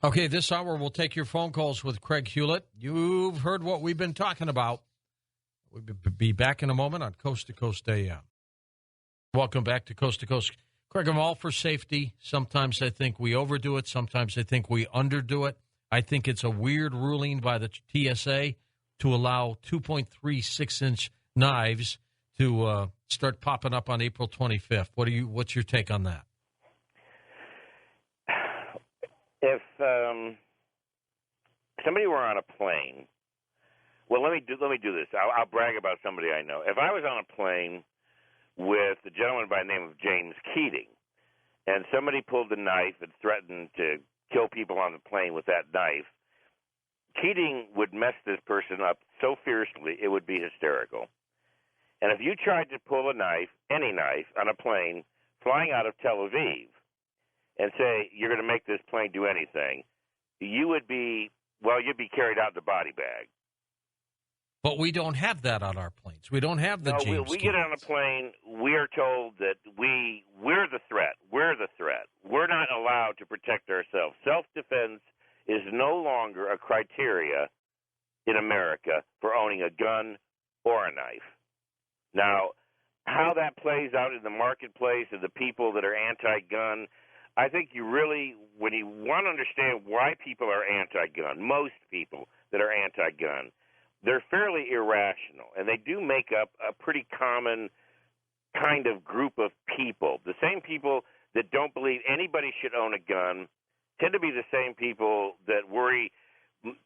Okay, this hour we'll take your phone calls with Craig Hulet. You've heard what we've been talking about. We'll be back in a moment on Coast to Coast AM. Welcome back to Coast. Craig, I'm all for safety. Sometimes I think we overdo it. Sometimes I think we underdo it. I think it's a weird ruling by the TSA to allow 2.36-inch knives to start popping up on April 25th. What's your take on that? If somebody were on a plane, well, let me do this. I'll brag about somebody I know. If I was on a plane with a gentleman by the name of James Keating, and somebody pulled a knife and threatened to kill people on the plane with that knife, Keating would mess this person up so fiercely it would be hysterical. And if you tried to pull a knife, any knife, on a plane flying out of Tel Aviv and say you're going to make this plane do anything, you'd be carried out in the body bag. But we don't have that on our planes. We don't have the James we get on a plane, we are told that we're the threat. We're the threat. We're not allowed to protect ourselves. Self-defense is no longer a criteria in America for owning a gun or a knife. Now, how that plays out in the marketplace and the people that are anti-gun, I think when you want to understand why people are anti-gun, most people that are anti-gun, they're fairly irrational, and they do make up a pretty common kind of group of people. The same people that don't believe anybody should own a gun tend to be the same people that worry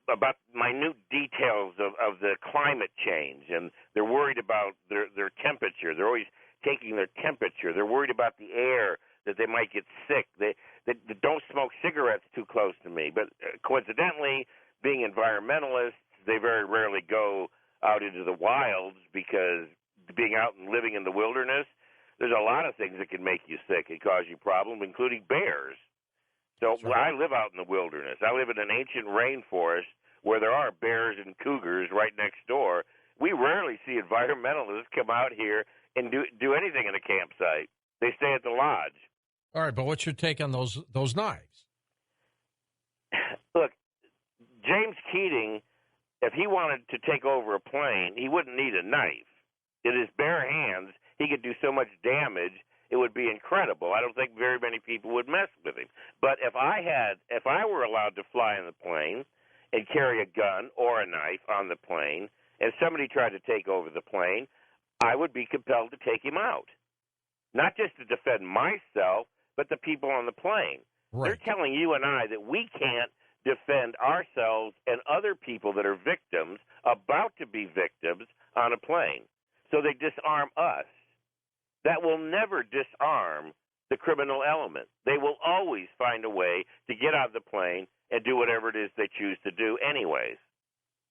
about minute details of the climate change, and they're worried about their temperature. They're always taking their temperature. They're worried about the air, that they might get sick. They don't smoke cigarettes too close to me. But coincidentally, being environmentalists, they very rarely go out into the wilds because being out and living in the wilderness, there's a lot of things that can make you sick and cause you problems, including bears. So I live out in the wilderness. I live in an ancient rainforest where there are bears and cougars right next door. We rarely see environmentalists come out here and do anything in a campsite. They stay at the lodge. All right, but what's your take on those knives? Look, James Keating, if he wanted to take over a plane, he wouldn't need a knife. In his bare hands, he could do so much damage, it would be incredible. I don't think very many people would mess with him. But if I were allowed to fly in the plane and carry a gun or a knife on the plane, and somebody tried to take over the plane, I would be compelled to take him out. Not just to defend myself, but the people on the plane. Right. They're telling you and I that we can't defend ourselves and other people that are victims, about to be victims, on a plane. So they disarm us. That will never disarm the criminal element. They will always find a way to get out of the plane and do whatever it is they choose to do anyways.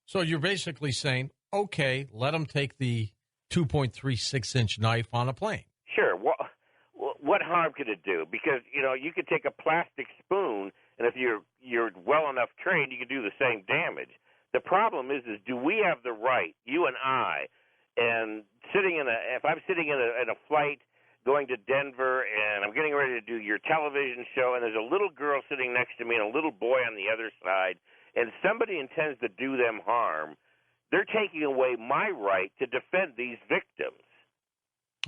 So you're basically saying, okay, let them take the 2.36-inch knife on a plane. Sure. What harm could it do? Because, you could take a plastic spoon, and if you're well enough trained, you could do the same damage. The problem is do we have the right, you and I, and if I'm sitting in a flight going to Denver and I'm getting ready to do your television show and there's a little girl sitting next to me and a little boy on the other side, and somebody intends to do them harm, they're taking away my right to defend these victims.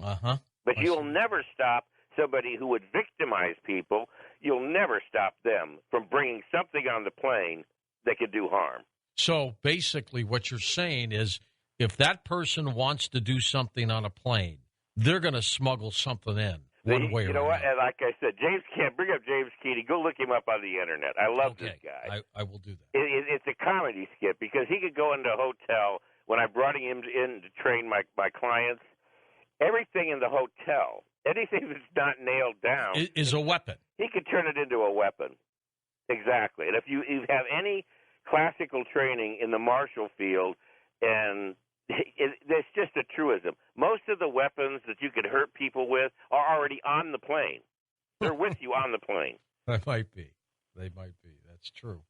Uh-huh. But you'll never stop somebody who would victimize people. You'll never stop them from bringing something on the plane that could do harm. So basically what you're saying is if that person wants to do something on a plane, they're going to smuggle something in one way or another. You know what? And like I said, bring up James Keating. Go look him up on the Internet. I love this guy. I will do that. It's a comedy skit because he could go into a hotel. When I brought him in to train my clients, everything in the hotel, anything that's not nailed down, is a weapon. He could turn it into a weapon. Exactly. And if you have any classical training in the martial field, and it's just a truism. Most of the weapons that you could hurt people with are already on the plane. They're with you on the plane. They might be. That's true.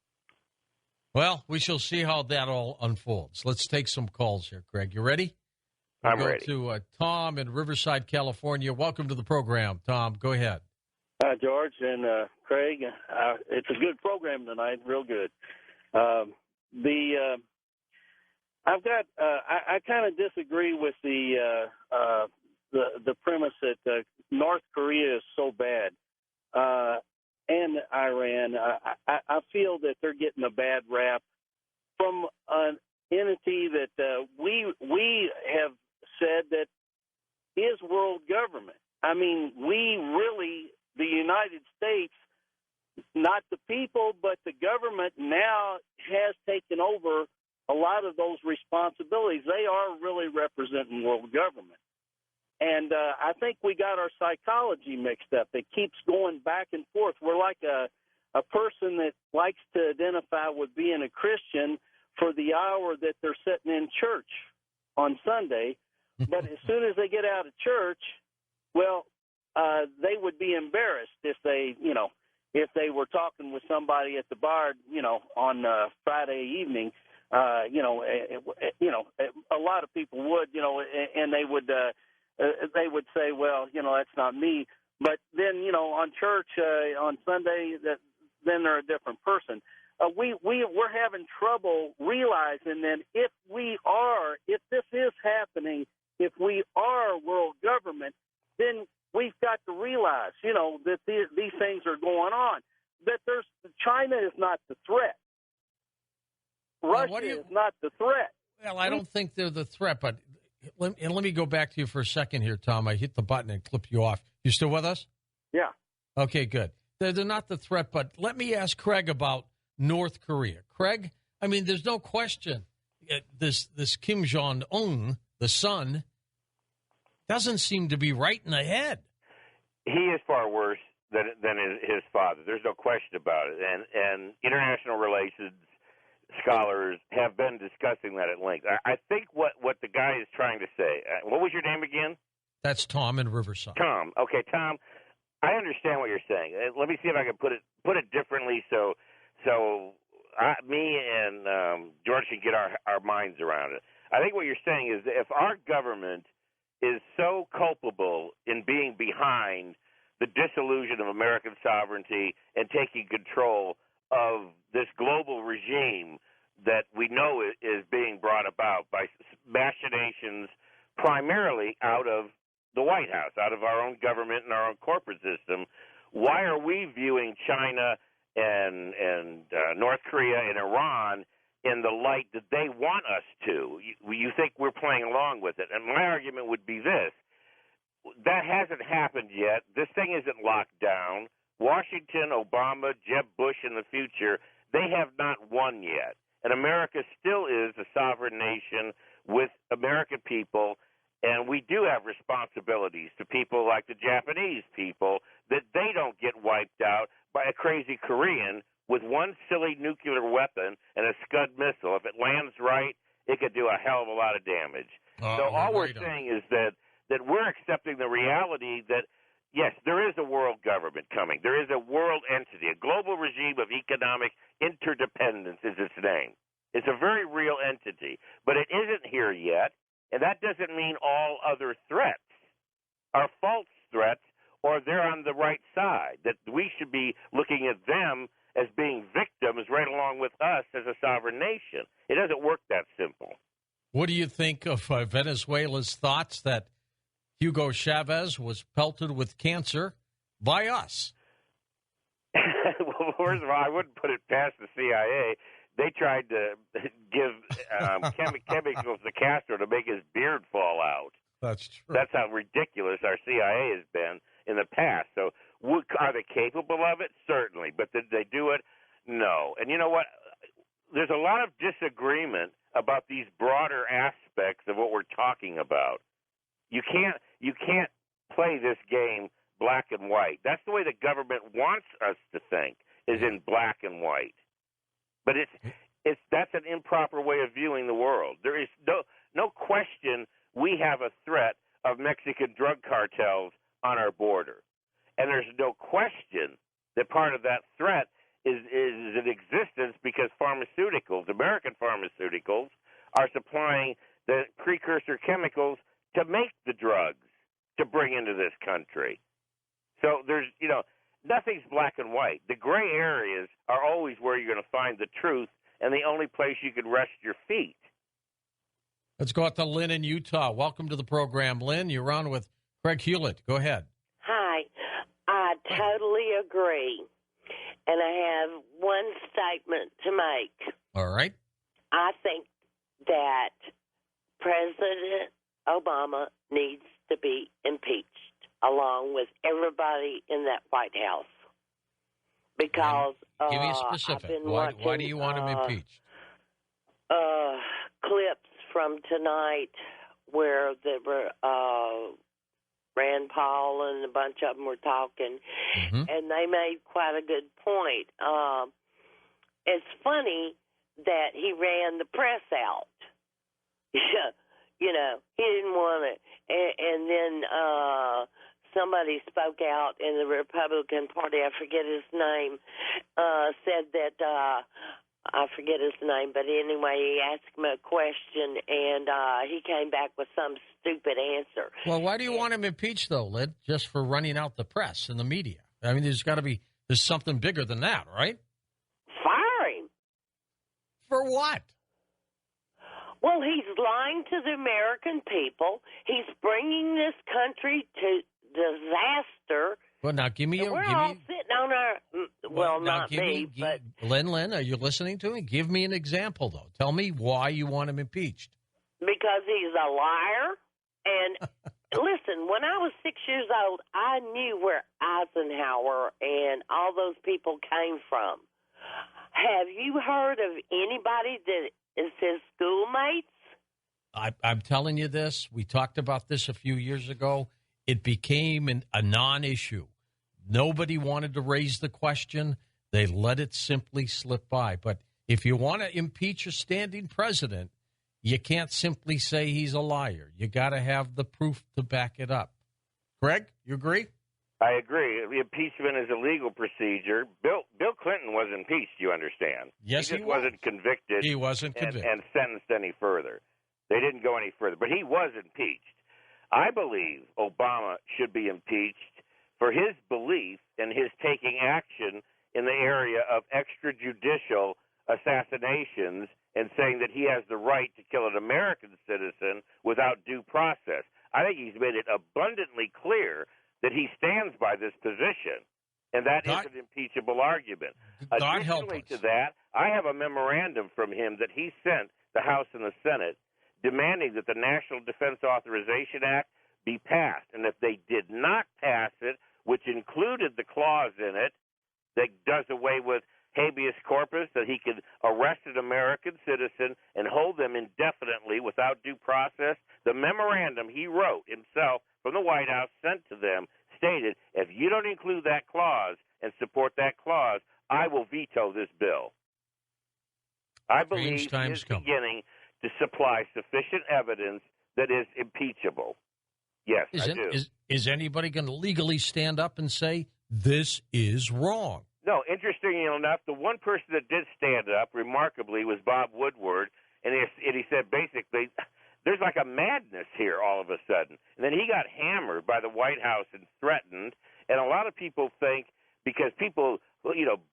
Well, we shall see how that all unfolds. Let's take some calls here, Craig. You ready? I'm ready. To Tom in Riverside, California. Welcome to the program, Tom. Go ahead. Hi, George and Craig. It's a good program tonight, real good. I've got. I kind of disagree with the premise that North Korea is so bad, and Iran. I feel that they're getting a bad rap from an entity that we have said that is world government. I mean, we really, the United States, not the people, but the government now has taken over a lot of those responsibilities. They are really representing world government. And I think we got our psychology mixed up. It keeps going back and forth. We're like a person that likes to identify with being a Christian for the hour that they're sitting in church on Sunday. But as soon as they get out of church, well, they would be embarrassed if they were talking with somebody at the bar, on Friday evening. A lot of people would, and they would say, well, that's not me. But then, on church on Sunday, then they're a different person. We're having trouble realizing that if this is happening, if we are world government, then we've got to realize, that these things are going on. That China is not the threat. Russia is not the threat. Well, I don't think they're the threat, but let me go back to you for a second here, Tom. I hit the button and clipped you off. You still with us? Yeah. Okay, good. They're not the threat, but let me ask Craig about North Korea. Craig, I mean, there's no question this Kim Jong-un, the son, doesn't seem to be right in the head. He is far worse than his father. There's no question about it. And international relations scholars have been discussing that at length. I think what the guy is trying to say, what was your name again? That's Tom in Riverside. Tom. Okay, Tom, I understand what you're saying. Let me see if I can put it differently so me and George can get our minds around it. I think what you're saying is that if our government is so culpable in being behind the dissolution of American sovereignty and taking control of this global regime that we know is being brought about by machinations primarily out of the White House, out of our own government and our own corporate system, why are we viewing China and North Korea and Iran in the light that they want us to? You think we're playing along with it. And my argument would be this. That hasn't happened yet. This thing isn't locked down. Washington, Obama, Jeb Bush in the future, they have not won yet. And America still is a sovereign nation with American people, and we do have responsibilities to people like the Japanese people that they don't get wiped out by a crazy Korean with one silly nuclear weapon and a Scud missile. If it lands right, it could do a hell of a lot of damage. So all we're saying is that we're accepting the reality that, yes, there is a world government coming. There is a world entity. A global regime of economic interdependence is its name. It's a very real entity, but it isn't here yet, and that doesn't mean all other threats are false threats or they're on the right side, that we should be looking at them as being victims right along with us as a sovereign nation. It doesn't work that simple. What do you think of Venezuela's thoughts that Hugo Chavez was pelted with cancer by us? Well, first of all, I wouldn't put it past the CIA. They tried to give chemicals to Castro to make his beard fall out. That's true. That's how ridiculous our CIA has been in the past. So are they capable of it? Certainly. But did they do it? No. And you know what? There's a lot of disagreement about these broader aspects of what we're talking about. You can't play this game black and white. That's the way the government wants us to think, is in black and white. But that's an improper way of viewing the world. There is no question we have a threat of Mexican drug cartels on our border. And there's no question that part of that threat is in existence because pharmaceuticals, American pharmaceuticals, are supplying the precursor chemicals to make the drugs to bring into this country. So there's, nothing's black and white. The gray areas are always where you're going to find the truth and the only place you can rest your feet. Let's go out to Lynn in Utah. Welcome to the program, Lynn. You're on with Craig Hulet. Go ahead. Hi. I totally agree. And I have one statement to make. All right. I think that President Obama needs to be impeached along with everybody in that White House. Because give me a specific. Why do you want him impeached? Clips from tonight where there were Rand Paul and a bunch of them were talking, and they made quite a good point. It's funny that he ran the press out. You know, he didn't want it. And then somebody spoke out in the Republican Party, I forget his name, said that, I forget his name, but anyway, he asked him a question, and he came back with some stupid answer. Well, why do you want him impeached, though, Lyd? Just for running out the press and the media? I mean, there's something bigger than that, right? Fire him. For what? Well, he's lying to the American people. He's bringing this country to disaster. Well, now give me. We're all sitting on our. Well, not me, but Lynn, are you listening to me? Give me an example, though. Tell me why you want him impeached. Because he's a liar. And listen, when I was 6 years old, I knew where Eisenhower and all those people came from. Have you heard of anybody that is his schoolmates? I'm telling you this. We talked about this a few years ago. It became a non-issue. Nobody wanted to raise the question. They let it simply slip by. But if you want to impeach a standing president, you can't simply say he's a liar. You got to have the proof to back it up. Greg, you agree? I agree. Impeachment is a legal procedure. Bill Clinton was impeached, you understand. Yes, he just wasn't convicted. He wasn't convicted. And sentenced any further. They didn't go any further. But he was impeached. I believe Obama should be impeached for his belief in his taking action in the area of extrajudicial assassinations and saying that he has the right to kill an American citizen without due process. I think he's made it abundantly clear that he stands by this position, and that is an impeachable argument. Additionally to that, I have a memorandum from him that he sent the House and the Senate demanding that the National Defense Authorization Act be passed. And if they did not pass it, which included the clause in it that does away with habeas corpus, that he could arrest an American citizen and hold them indefinitely without due process, the memorandum he wrote himself from the White House sent to them stated, if you don't include that clause and support that clause, I will veto this bill. I believe he is beginning to supply sufficient evidence that is impeachable. Yes, I do. Is anybody going to legally stand up and say, this is wrong? No, interestingly enough, the one person that did stand up, remarkably, was Bob Woodward, and he said basically, there's like a madness here all of a sudden. And then he got hammered by the White House and threatened, and a lot of people think, because people,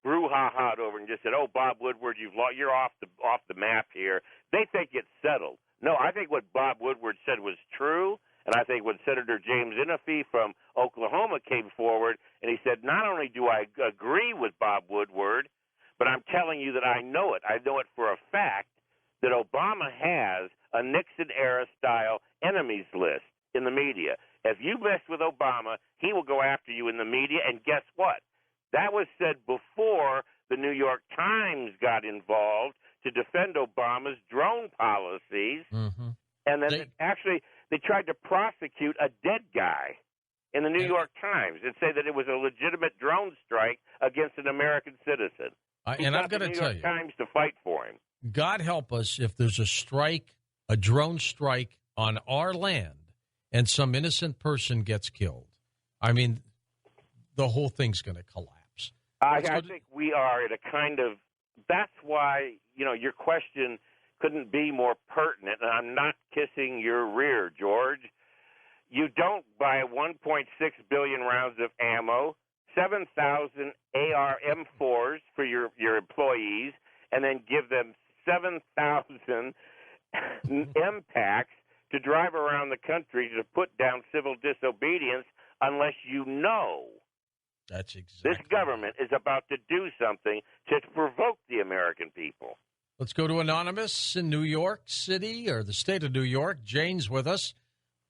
brouhahaed over and just said, "Oh, Bob Woodward, you're off the map here." They think it's settled. No, I think what Bob Woodward said was true, and I think when Senator James Inhofe from Oklahoma came forward and he said, "Not only do I agree with Bob Woodward, but I'm telling you that I know it. I know it for a fact that Obama has a Nixon-era style enemies list in the media. If you mess with Obama, he will go after you in the media, and guess what? That was said before the New York Times got involved to defend Obama's drone policies. Mm-hmm. And then they tried to prosecute a dead guy in the New York Times and say that it was a legitimate drone strike against an American citizen. And I've got to tell you, New York Times to fight for him. God help us if there's a drone strike on our land, and some innocent person gets killed. I mean, the whole thing's going to collapse. I think we are at a kind of – that's why, your question couldn't be more pertinent, and I'm not kissing your rear, George. You don't buy 1.6 billion rounds of ammo, 7,000 AR-M4s for your employees, and then give them 7,000 M-Packs to drive around the country to put down civil disobedience unless you know That's exactly this government is about to do something to provoke the American people. Let's go to Anonymous in New York City, or the state of New York. Jane's with us.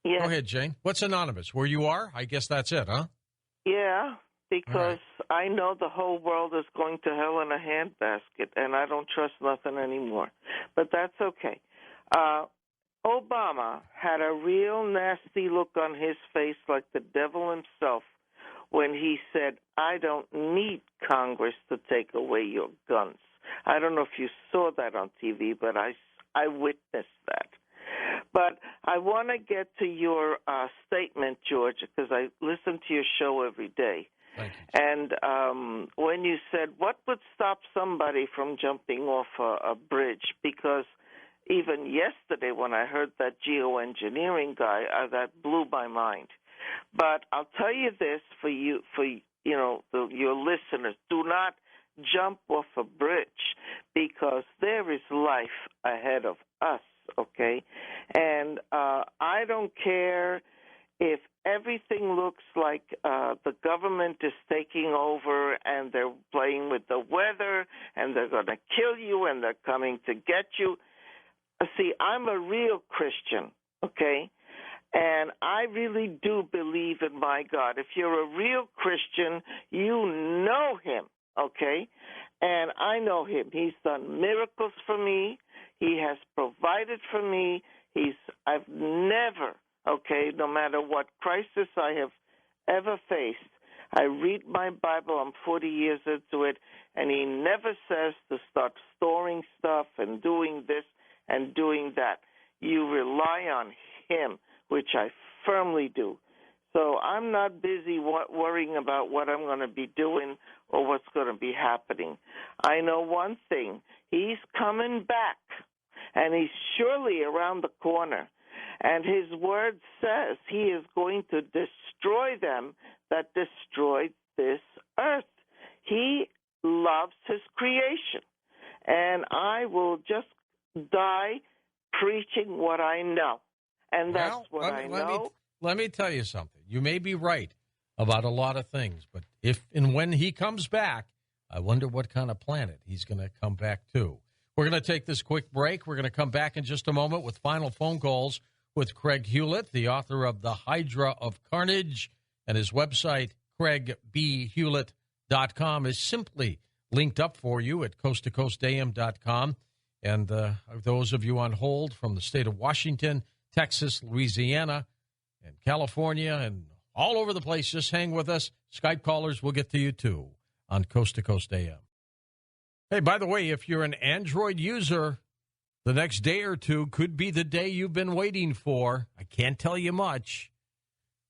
Yeah. Go ahead, Jane. What's Anonymous? Where you are? I guess that's it, huh? Yeah, because I know the whole world is going to hell in a handbasket, and I don't trust nothing anymore. But that's okay. Obama had a real nasty look on his face like the devil himself when he said, I don't need Congress to take away your guns. I don't know if you saw that on TV, but I witnessed that. But I want to get to your statement, George, because I listen to your show every day. Thank you. And when you said, what would stop somebody from jumping off a bridge? Because even yesterday when I heard that geoengineering guy, that blew my mind. But I'll tell you this for your listeners: do not jump off a bridge, because there is life ahead of us. Okay, and I don't care if everything looks like the government is taking over and they're playing with the weather and they're going to kill you and they're coming to get you. See, I'm a real Christian, okay? And I really do believe in my God. If you're a real Christian, you know him, okay? And I know him. He's done miracles for me. He has provided for me. I've never, okay, no matter what crisis I have ever faced, I read my Bible. I'm 40 years into it, and he never says to start storing stuff and doing this and doing that. You rely on him, which I firmly do. So I'm not busy worrying about what I'm going to be doing or what's going to be happening. I know one thing. He's coming back, and he's surely around the corner. And his word says he is going to destroy them that destroyed this earth. He loves his creation. And I will just die preaching what I know. And that's what I know. Let me tell you something. You may be right about a lot of things, but if and when he comes back, I wonder what kind of planet he's going to come back to. We're going to take this quick break. We're going to come back in just a moment with final phone calls with Craig Hulet, the author of The Hydra of Carnage, and his website, CraigBHulet.com, is simply linked up for you at coasttocoastam.com. And those of you on hold from the state of Washington, Texas, Louisiana, and California, and all over the place, just hang with us. Skype callers will get to you, too, on Coast to Coast AM. Hey, by the way, if you're an Android user, the next day or two could be the day you've been waiting for. I can't tell you much,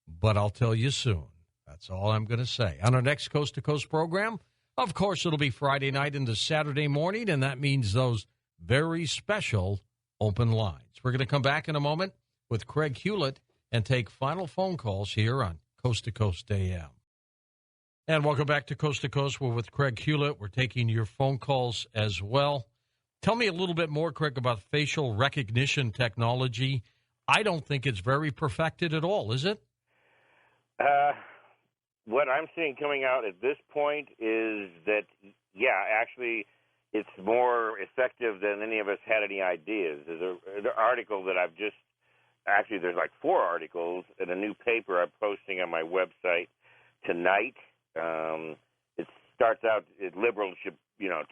but I'll tell you soon. That's all I'm going to say. On our next Coast to Coast program, of course, it'll be Friday night into Saturday morning, and that means those very special open lines. We're going to come back in a moment with Craig Hulet and take final phone calls here on Coast to Coast AM. And welcome back to Coast. We're with Craig Hulet. We're taking your phone calls as well. Tell me a little bit more, Craig, about facial recognition technology. I don't think it's very perfected at all, is it? What I'm seeing coming out at this point is that, yeah, actually it's more effective than any of us had any ideas. There's an article that I've just – actually, there's like 4 articles in a new paper I'm posting on my website tonight. It starts out – liberals should,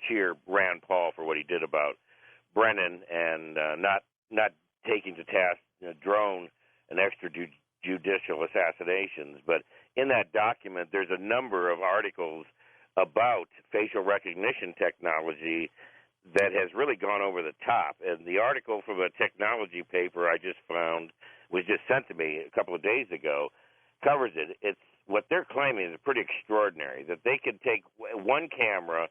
cheer Rand Paul for what he did about Brennan and not taking to task drone and extrajudicial assassinations. But in that document, there's a number of articles about facial recognition technology that has really gone over the top. And the article from a technology paper I just found was just sent to me a couple of days ago covers it. It's what they're claiming is pretty extraordinary, that they could take one camera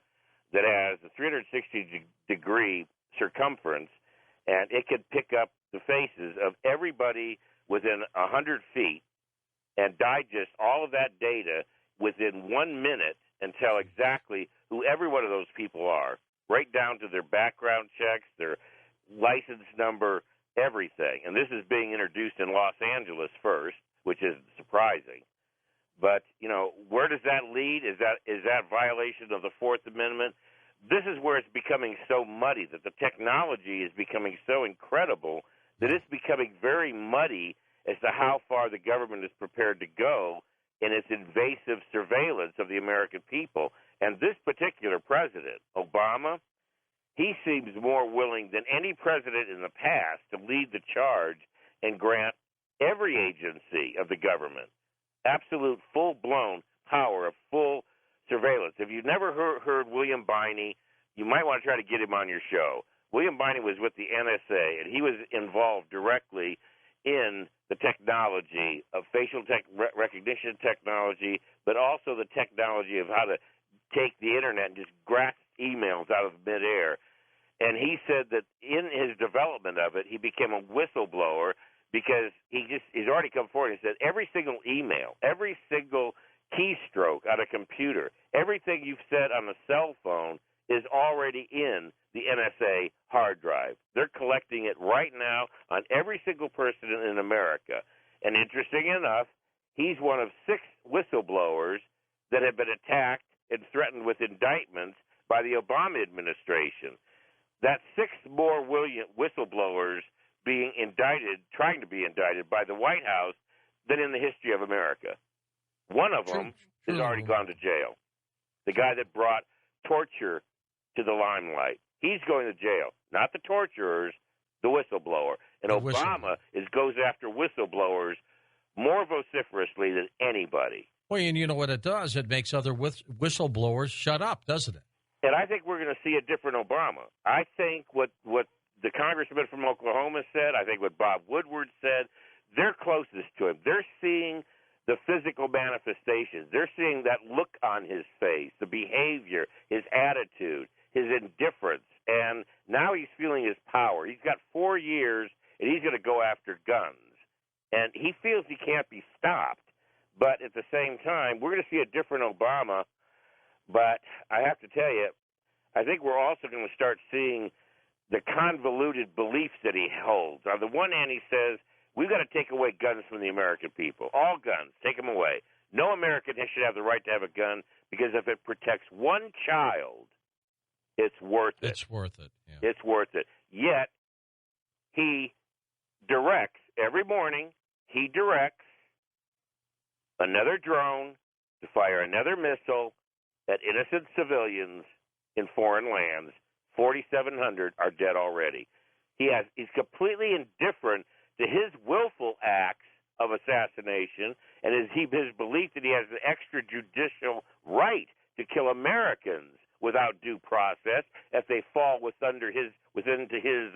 that has a 360-degree circumference, and it could pick up the faces of everybody within 100 feet and digest all of that data within 1 minute and tell exactly who every one of those people are, right down to their background checks, their license number, everything. And this is being introduced in Los Angeles first, which is surprising. But, where does that lead? Is that violation of the Fourth Amendment? This is where it's becoming so muddy, that the technology is becoming so incredible that it's becoming very muddy as to how far the government is prepared to go in its invasive surveillance of the American people. And this particular president, Obama, he seems more willing than any president in the past to lead the charge and grant every agency of the government absolute full-blown power of full surveillance. If you've never heard William Biney, you might want to try to get him on your show. William Biney was with the NSA, and he was involved directly in the technology of facial recognition technology, but also the technology of how to take the Internet and just grasp emails out of midair. And he said that in his development of it, he became a whistleblower because he's already come forward and said every single email, every single keystroke on a computer, everything you've said on a cell phone is already in the NSA hard drive. They're collecting it right now on every single person in America. And interesting enough, he's one of 6 whistleblowers that have been attacked and threatened with indictments by the Obama administration. That's 6 more whistleblowers being indicted, trying to be indicted by the White House than in the history of America. One of them has already gone to jail. The guy that brought torture to the limelight. He's going to jail, not the torturers, the whistleblower. And Obama goes after whistleblowers more vociferously than anybody. Well, and you know what it does? It makes other whistleblowers shut up, doesn't it? And I think we're going to see a different Obama. I think what the congressman from Oklahoma said, I think what Bob Woodward said, they're closest to him. They're seeing the physical manifestations. They're seeing that look on his face, the behavior, his attitude, his indifference. And now he's feeling his power. He's got 4 years, and he's going to go after guns. And he feels he can't be stopped. But at the same time, we're going to see a different Obama. But I have to tell you, I think we're also going to start seeing the convoluted beliefs that he holds. On the one hand, he says, we've got to take away guns from the American people. All guns, take them away. No American should have the right to have a gun because if it protects one child, it's worth it. It's worth it. Yeah. It's worth it. Yet, he directs, every morning, he directs another drone to fire another missile at innocent civilians in foreign lands. 4,700 are dead already. He's completely indifferent to his willful acts of assassination and his belief that he has an extrajudicial right to kill Americans without due process if they fall within his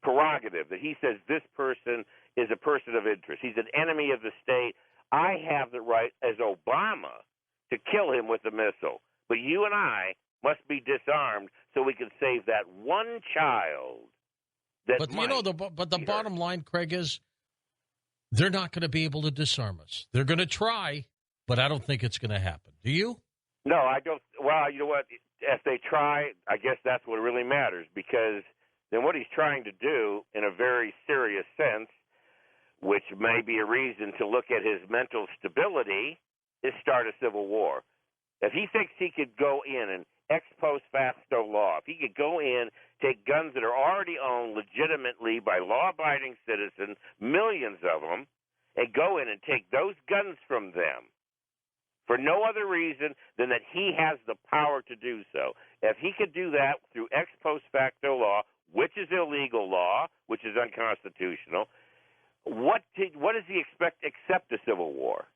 prerogative, that he says this person is a person of interest. He's an enemy of the state. I have the right as Obama to kill him with a missile. But you and I must be disarmed so we can save that one child. But the bottom line, Craig, is they're not going to be able to disarm us. They're going to try, but I don't think it's going to happen. Do you? No, I don't. Well, you know what? If they try, I guess that's what really matters, because then what he's trying to do in a very serious sense, which may be a reason to look at his mental stability, is start a civil war. If he thinks he could go in and ex post facto law, if he could go in, take guns that are already owned legitimately by law-abiding citizens, millions of them, and go in and take those guns from them for no other reason than that he has the power to do so. If he could do that through ex post facto law, which is illegal law, which is unconstitutional, what does he expect except a civil war?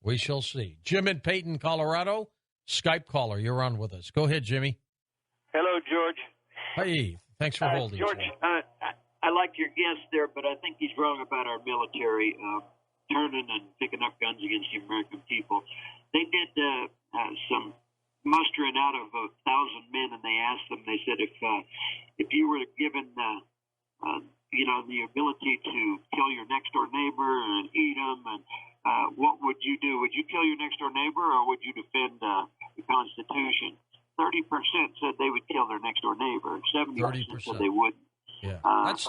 We shall see. Jim in Peyton, Colorado, Skype caller. You're on with us. Go ahead, Jimmy. Hello, George. Hey, thanks for holding. George, I like your guest there, but I think he's wrong about our military turning and picking up guns against the American people. They did some mustering out of 1,000 men, and they asked them. They said, if you were given the ability to kill your next door neighbor and eat them, and what would you do? Would you kill your next door neighbor, or would you defend the Constitution? 30% said they would kill their next door neighbor. 70% said they wouldn't. Yeah, that's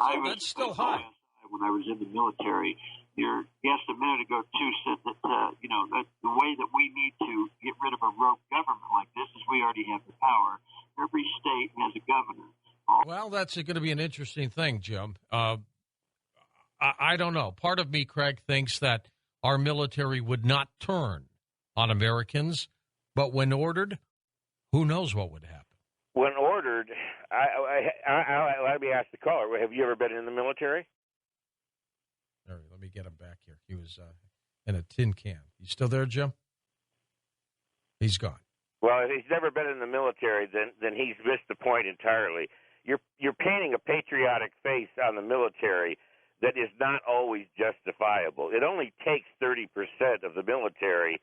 still high. When I was in the military, your guest a minute ago too said that that the way that we need to get rid of a rogue government like this is we already have the power. Every state has a governor. Well, that's going to be an interesting thing, Jim. I don't know. Part of me, Craig, thinks that our military would not turn on Americans, but when ordered, who knows what would happen? When ordered, let me ask the caller, have you ever been in the military? All right, let me get him back here. He was in a tin can. You still there, Jim? He's gone. Well, if he's never been in the military, then he's missed the point entirely. You're painting a patriotic face on the military that is not always justifiable. It only takes 30% of the military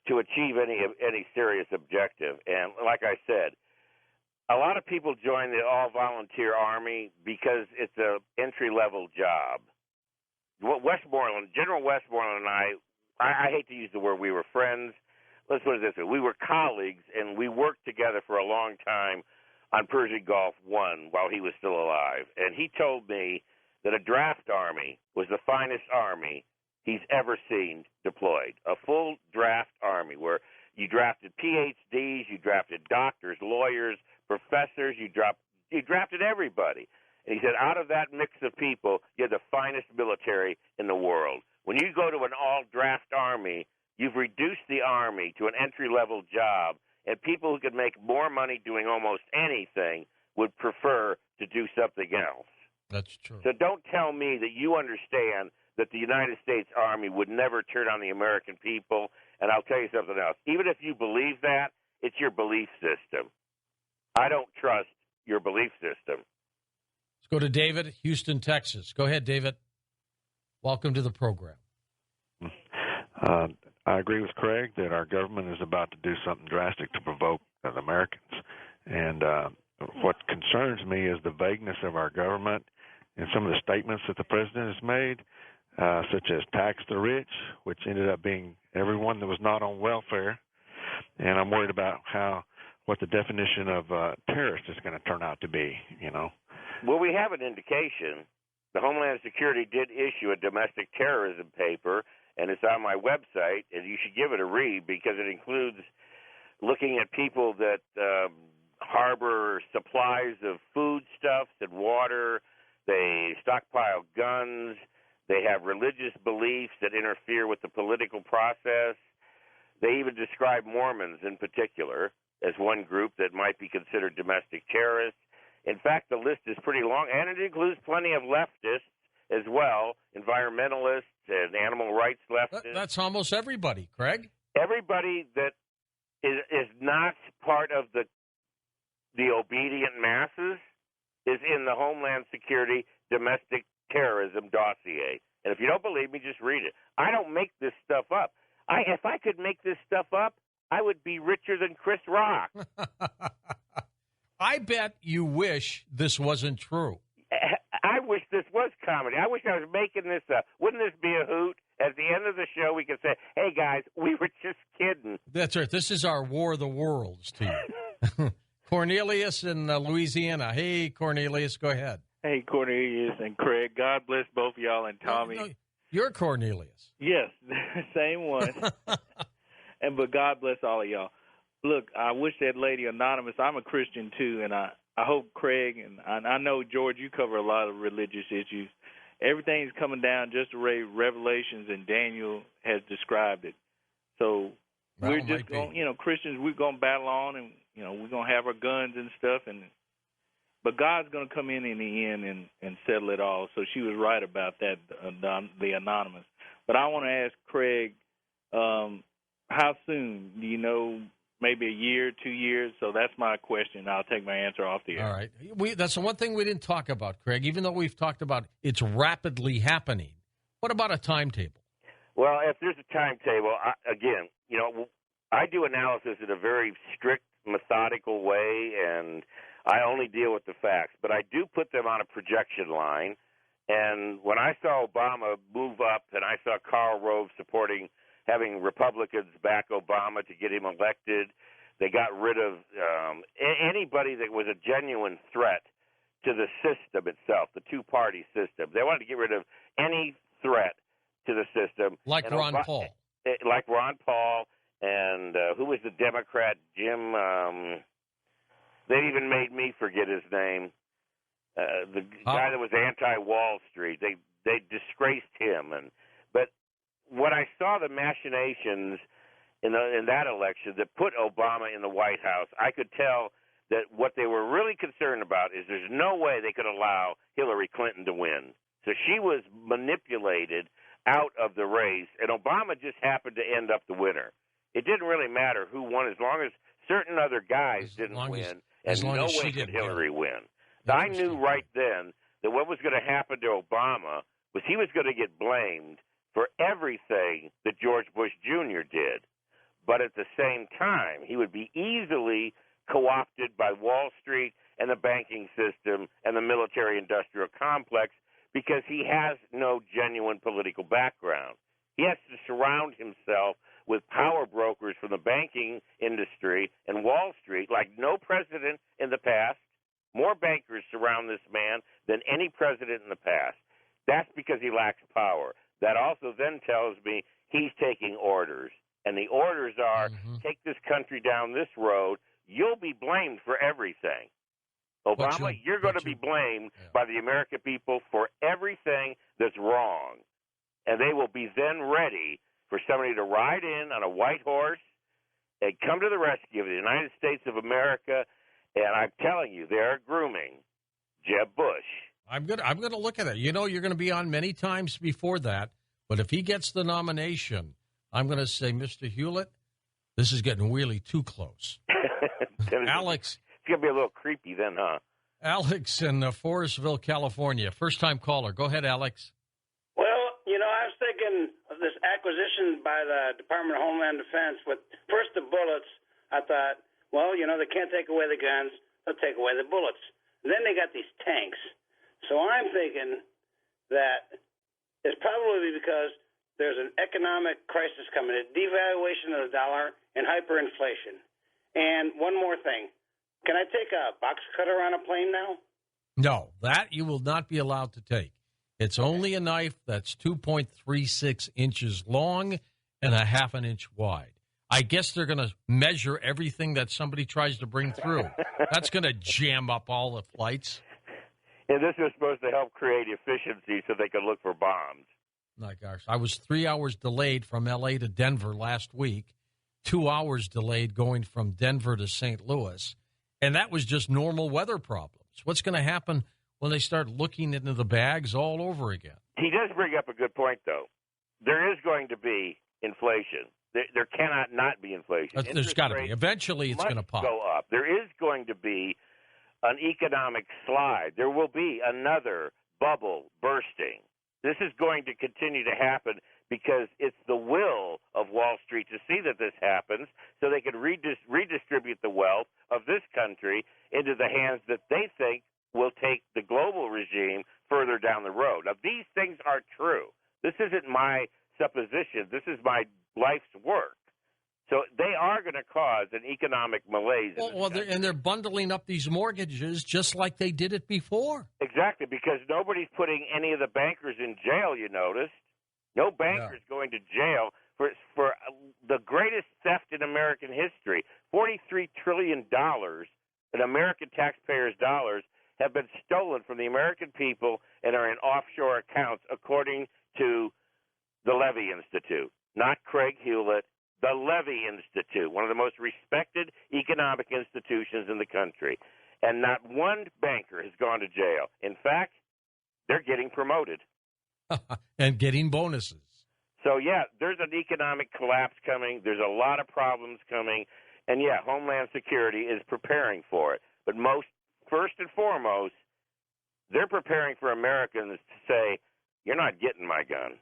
to achieve any serious objective. And like I said, a lot of people join the all-volunteer Army because it's an entry-level job. General Westmoreland and I hate to use the word we were friends. Let's put it this way. We were colleagues, and we worked together for a long time on Persian Gulf 1 while he was still alive. And he told me that a draft army was the finest army he's ever seen deployed, a full draft army where you drafted PhDs, you drafted doctors, lawyers, professors, you drafted everybody. And he said, out of that mix of people, you're the finest military in the world. When you go to an all-draft army, you've reduced the Army to an entry-level job, and people who could make more money doing almost anything would prefer to do something else. That's true. So don't tell me that you understand that the United States Army would never turn on the American people, and I'll tell you something else. Even if you believe that, it's your belief system. I don't trust your belief system. Let's go to David, Houston, Texas. Go ahead, David. Welcome to the program. I agree with Craig that our government is about to do something drastic to provoke the Americans. And what concerns me is the vagueness of our government and some of the statements that the president has made, such as tax the rich, which ended up being everyone that was not on welfare. And I'm worried about what the definition of terrorist is going to turn out to be, Well, we have an indication. The Homeland Security did issue a domestic terrorism paper, and it's on my website, and you should give it a read because it includes looking at people that harbor supplies of foodstuffs and water. They stockpile guns. They have religious beliefs that interfere with the political process. They even describe Mormons in particular as one group that might be considered domestic terrorists. In fact, the list is pretty long, and it includes plenty of leftists as well, environmentalists and animal rights leftists. That's almost everybody, Craig. Everybody that is not part of the obedient masses is in the Homeland Security domestic terrorism dossier. And if you don't believe me, just read it. I don't make this stuff up. If I could make this stuff up, I would be richer than Chris Rock. I bet you wish this wasn't true. I wish this was comedy. I wish I was making this up. Wouldn't this be a hoot? At the end of the show, we could say, hey, guys, we were just kidding. That's right. This is our War of the Worlds to you. Cornelius in Louisiana. Hey, Cornelius, go ahead. Hey, Cornelius and Craig. God bless both of y'all and Tommy. No, you're Cornelius. Yes, same one. But God bless all of y'all. Look, I wish that lady anonymous. I'm a Christian too, and I hope Craig and I know George, you cover a lot of religious issues. Everything's coming down just the way Revelations and Daniel has described it. So we're just going, Christians, we're going to battle on, and we're going to have our guns and stuff, but God's going to come in the end and settle it all. So she was right about that, the anonymous. But I want to ask Craig, how soon? Do you know? Maybe a year, 2 years. So that's my question. I'll take my answer off the air. All right. That's the one thing we didn't talk about, Craig, even though we've talked about it's rapidly happening. What about a timetable? Well, if there's a timetable, I do analysis in a very strict, methodical way, and I only deal with the facts. But I do put them on a projection line, And when I saw Obama move up, and I saw Karl Rove having Republicans back Obama to get him elected, they got rid of anybody that was a genuine threat to the system itself, the two-party system. They wanted to get rid of any threat to the system. Like Ron Paul. Like Ron Paul, and who was the Democrat? Jim, they even made me forget his name. The guy that was anti-Wall Street. They disgraced him. But when I saw the machinations in that election that put Obama in the White House, I could tell that what they were really concerned about is there's no way they could allow Hillary Clinton to win. So she was manipulated out of the race, and Obama just happened to end up the winner. It didn't really matter who won as long as certain other guys didn't win, and no way could Hillary win. I knew right then that what was going to happen to Obama was he was going to get blamed for everything that George Bush Jr. did. But at the same time, he would be easily co-opted by Wall Street and the banking system and the military-industrial complex because he has no genuine political background. He has to surround himself with power brokers from the banking industry and Wall Street like no president in the past. More bankers surround this man than any president in the past. That's because he lacks power. That also then tells me he's taking orders. And the orders are, take this country down this road. You'll be blamed for everything. Obama, you're going to be blamed by the American people for everything that's wrong. And they will be then ready for somebody to ride in on a white horse and come to the rescue of the United States of America. And I'm telling you, they're grooming Jeb Bush. I'm going to look at it. You know, you're going to be on many times before that. But if he gets the nomination, I'm going to say, Mr. Hulet, this is getting really too close. Alex. It's going to be a little creepy then, huh? Alex in Forestville, California. First-time caller. Go ahead, Alex. Well, you know, I was thinking of this acquisition by the Department of Homeland Defense with first the bullets. I thought, well, you know, they can't take away the guns. They'll take away the bullets. And then they got these tanks. So I'm thinking that it's probably because there's an economic crisis coming, a devaluation of the dollar and hyperinflation. And one more thing. Can I take a box cutter on a plane now? No, that you will not be allowed to take. It's only a knife that's 2.36 inches long and a half an inch wide. I guess they're going to measure everything that somebody tries to bring through. That's going to jam up all the flights. And this was supposed to help create efficiency so they could look for bombs. My gosh. I was 3 hours delayed from L.A. to Denver last week, 2 hours delayed going from Denver to St. Louis, and that was just normal weather problems. What's going to happen when they start looking into the bags all over again? He does bring up a good point, though. There is going to be inflation. There cannot not be inflation. There's got to be. Eventually it's going to pop. Go up. There is going to be an economic slide. There will be another bubble bursting. This is going to continue to happen because it's the will of Wall Street to see that this happens so they can redistribute the wealth of this country into the hands that they think will take the global regime further down the road. Now, these things are true. This isn't my supposition. This is my life's work. So they are going to cause an economic malaise. And they're bundling up these mortgages just like they did it before. Exactly, because nobody's putting any of the bankers in jail, you noticed. No banker's going to jail for the greatest theft in American history. $43 trillion in American taxpayers' dollars have been stolen from the American people and are in offshore accounts, according to the Levy Institute. Not Craig Hulet, the Levy Institute, one of the most respected economic institutions in the country. And not one banker has gone to jail. In fact, they're getting promoted. And getting bonuses. So, yeah, there's an economic collapse coming. There's a lot of problems coming. And, yeah, Homeland Security is preparing for it. But first and foremost, they're preparing for Americans to say, you're not getting my gun.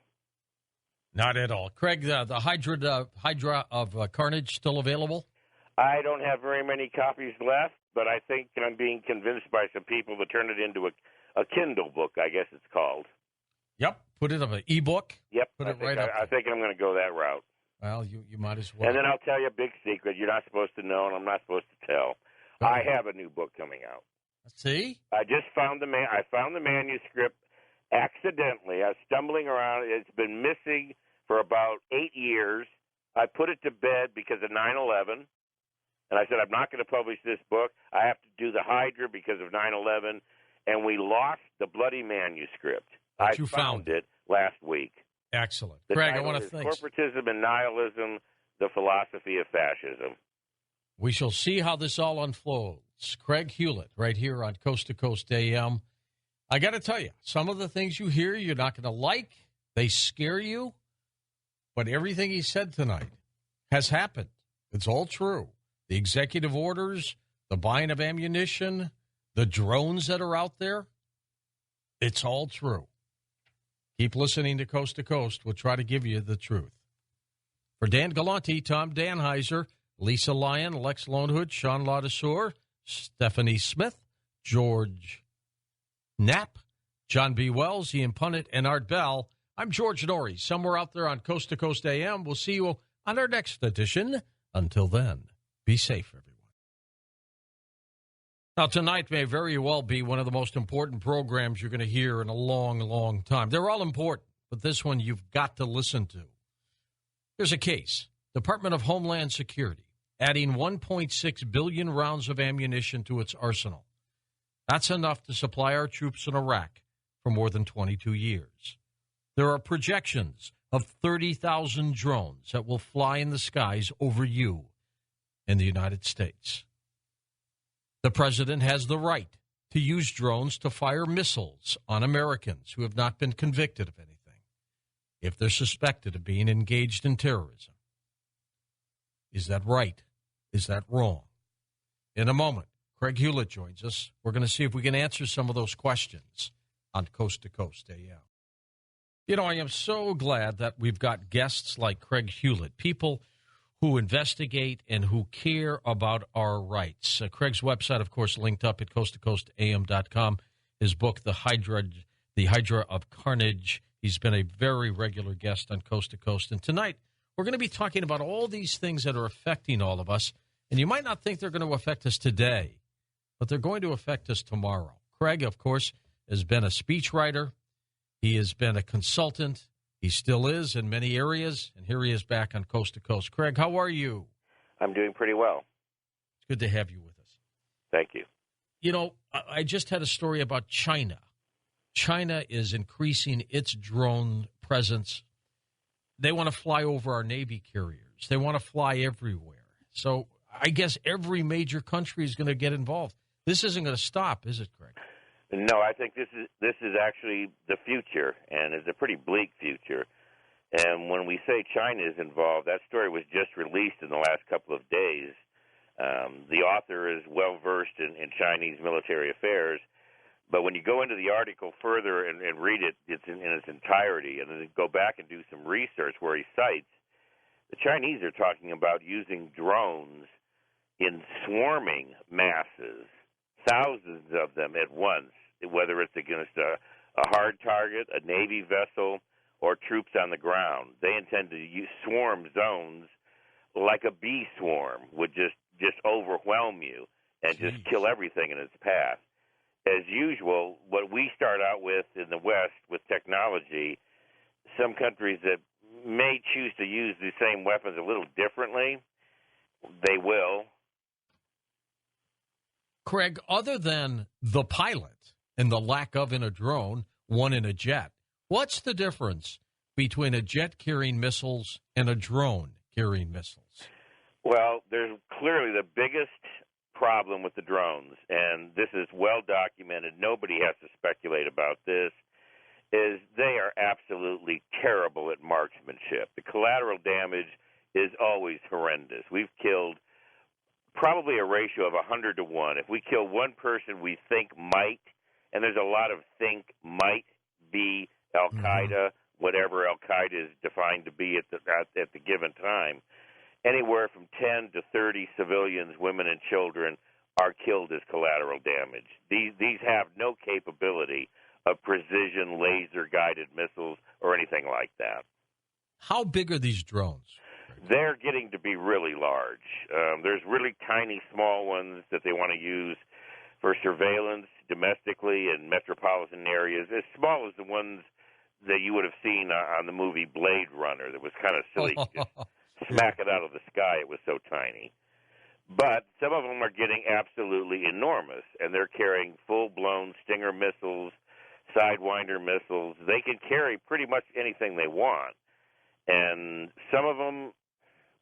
Not at all. Craig, the Hydra of Carnage still available? I don't have very many copies left, but I think I'm being convinced by some people to turn it into a Kindle book, I guess it's called. Yep. Put it on an e-book. Yep. Put it right up. I think I'm going to go that route. Well, you might as well. And then I'll tell you a big secret you're not supposed to know and I'm not supposed to tell. I have a new book coming out. See? I just found the manuscript accidentally. I was stumbling around. It's been missing for about 8 years. I put it to bed because of 9/11. And I said, I'm not going to publish this book. I have to do the Hydra because of 9/11. And we lost the bloody manuscript. But I found it last week. Excellent. The Craig, I title want to is thank Corporatism and Nihilism, the Philosophy of Fascism. We shall see how this all unfolds. Craig Hulet, right here on Coast to Coast AM. I got to tell you, some of the things you hear you're not going to like. They scare you. But everything he said tonight has happened. It's all true. The executive orders, the buying of ammunition, the drones that are out there, it's all true. Keep listening to Coast. We'll try to give you the truth. For Dan Galante, Tom Danheiser, Lisa Lyon, Lex Lonehood, Sean Laudesor, Stephanie Smith, George Knapp, John B. Wells, Ian Punnett, and Art Bell, I'm George Noory, somewhere out there on Coast to Coast AM. We'll see you on our next edition. Until then, be safe, everyone. Now, tonight may very well be one of the most important programs you're going to hear in a long, long time. They're all important, but this one you've got to listen to. Here's a case. Department of Homeland Security adding 1.6 billion rounds of ammunition to its arsenal. That's enough to supply our troops in Iraq for more than 22 years. There are projections of 30,000 drones that will fly in the skies over you in the United States. The president has the right to use drones to fire missiles on Americans who have not been convicted of anything if they're suspected of being engaged in terrorism. Is that right? Is that wrong? In a moment, Craig Hulet joins us. We're going to see if we can answer some of those questions on Coast to Coast AM. You know, I am so glad that we've got guests like Craig Hulet, people who investigate and who care about our rights. Craig's website, of course, linked up at coasttocoastam.com. His book, The Hydra of Carnage. He's been a very regular guest on Coast to Coast. And tonight, we're going to be talking about all these things that are affecting all of us. And you might not think they're going to affect us today, but they're going to affect us tomorrow. Craig, of course, has been a speechwriter. He has been a consultant. He still is in many areas, and here he is back on Coast to Coast. Craig, how are you? I'm doing pretty well. It's good to have you with us. Thank you. You know, I just had a story about China. China is increasing its drone presence. They want to fly over our Navy carriers. They want to fly everywhere. So I guess every major country is going to get involved. This isn't going to stop, is it, Craig? No, I think this is actually the future, and it's a pretty bleak future. And when we say China is involved, that story was just released in the last couple of days. The author is well-versed in Chinese military affairs, but when you go into the article further and read it, it's in its entirety, and then go back and do some research where he cites, the Chinese are talking about using drones in swarming masses, thousands of them at once, whether it's against a hard target, a Navy vessel, or troops on the ground. They intend to use swarm zones like a bee swarm would just overwhelm you and just kill everything in its path. As usual, what we start out with in the West with technology, some countries that may choose to use the same weapons a little differently, they will. Craig, other than the pilot and the lack of in a drone, one in a jet, what's the difference between a jet carrying missiles and a drone carrying missiles? Well, there's clearly the biggest problem with the drones, and this is well documented. Nobody has to speculate about this, is they are absolutely terrible at marksmanship. The collateral damage is always horrendous. We've killed probably a ratio of 100 to 1. If we kill one person we think might, and there's a lot of think might be Al-Qaeda, whatever Al-Qaeda is defined to be at the given time, anywhere from 10 to 30 civilians, women and children, are killed as collateral damage. These have no capability of precision laser-guided missiles or anything like that. How big are these drones? They're getting to be really large. There's really tiny, small ones that they want to use for surveillance domestically in metropolitan areas, as small as the ones that you would have seen on the movie Blade Runner that was kind of silly. Just smack it out of the sky. It was so tiny. But some of them are getting absolutely enormous, and they're carrying full-blown Stinger missiles, Sidewinder missiles. They can carry pretty much anything they want. And some of them,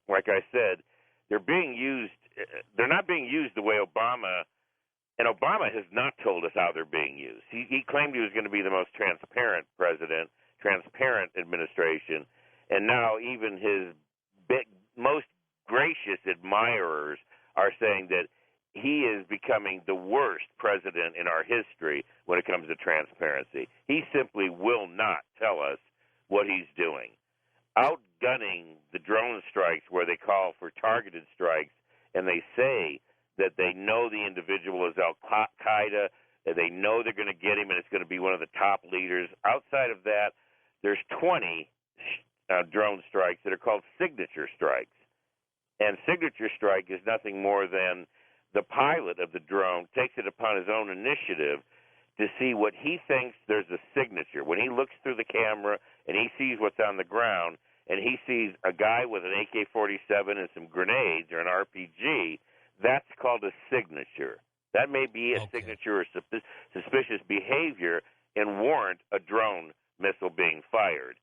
like I said, they're being used. They're not being used the way Obama, and Obama has not told us how they're being used. He claimed he was going to be the most transparent president, transparent administration, and now even his most gracious admirers are saying that he is becoming the worst president in our history when it comes to transparency. He simply will not tell us what he's doing. Outgunning the drone strikes where they call for targeted strikes, and they say that they know the individual is Al-Qaeda, that they know they're going to get him and it's going to be one of the top leaders. Outside of that, there's 20 drone strikes that are called signature strikes. And signature strike is nothing more than the pilot of the drone takes it upon his own initiative to see what he thinks there's a signature. When he looks through the camera and he sees what's on the ground and he sees a guy with an AK-47 and some grenades or an RPG, that's called a signature. That may be a signature or suspicious behavior and warrant a drone missile being fired.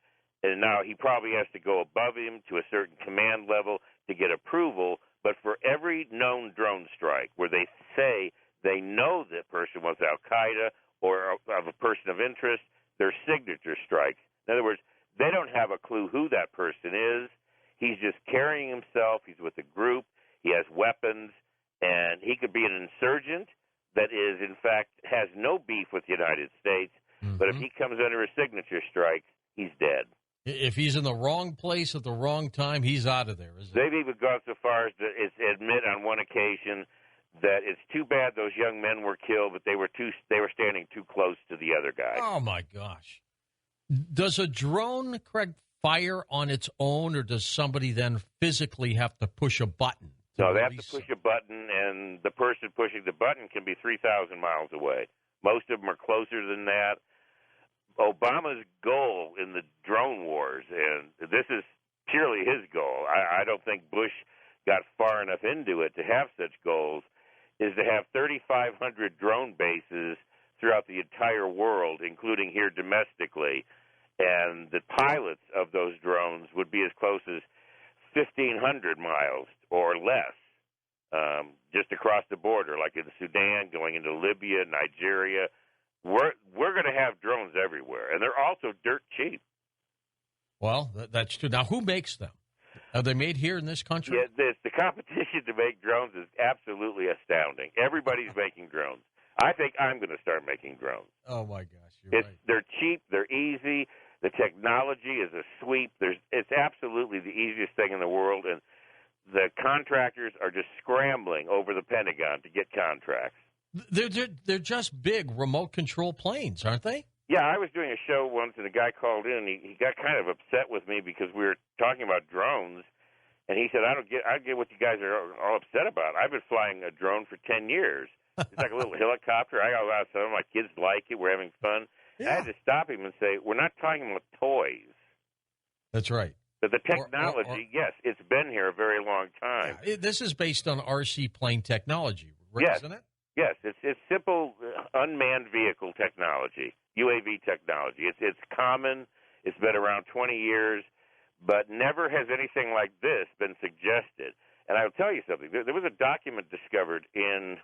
And now he probably has to go above him to a certain command level to get approval. But for every known drone strike where they say they know that person was Al-Qaeda or of a person of interest, they're signature strikes. In other words, they don't have a clue who that person is. He's just carrying himself. He's with a group. He has weapons. And he could be an insurgent that is, in fact, has no beef with the United States. Mm-hmm. But if he comes under a signature strike, he's dead. If he's in the wrong place at the wrong time, he's out of there, isn't They've even gone so far as to admit on one occasion that it's too bad those young men were killed, but they were standing too close to the other guy. Oh, my gosh. Does a drone, Craig, fire on its own, or does somebody then physically have to push a button? No, they have to push a button, and the person pushing the button can be 3,000 miles away. Most of them are closer than that. Obama's goal in the drone wars, and this is purely his goal, I don't think Bush got far enough into it to have such goals, is to have 3,500 drone bases throughout the entire world, including here domestically, and the pilots of those drones would be as close as 1,500 miles or less, just across the border, like in Sudan, going into Libya, Nigeria. We're going to have drones everywhere, and they're also dirt cheap. Well, that's true. Now, who makes them? Are they made here in this country? Yeah, the competition to make drones is absolutely astounding. Everybody's making drones. I think I'm going to start making drones. Oh, my gosh, you're right. They're cheap. They're easy. The technology is a sweep. It's absolutely the easiest thing in the world, and the contractors are just scrambling over the Pentagon to get contracts. They're just big remote control planes, aren't they? Yeah, I was doing a show once, and a guy called in. He got kind of upset with me because we were talking about drones, and he said, "I don't get what you guys are all upset about. I've been flying a drone for 10 years. It's like a little helicopter. I got a lot of fun. My kids like it. We're having fun." Yeah. I had to stop him and say, "We're not talking about toys." That's right. But the technology, yes, it's been here a very long time. Yeah, this is based on RC plane technology, yes. Isn't it? Yes, it's simple unmanned vehicle technology, UAV technology. It's common. It's been around 20 years, but never has anything like this been suggested. And I'll tell you something. There was a document discovered in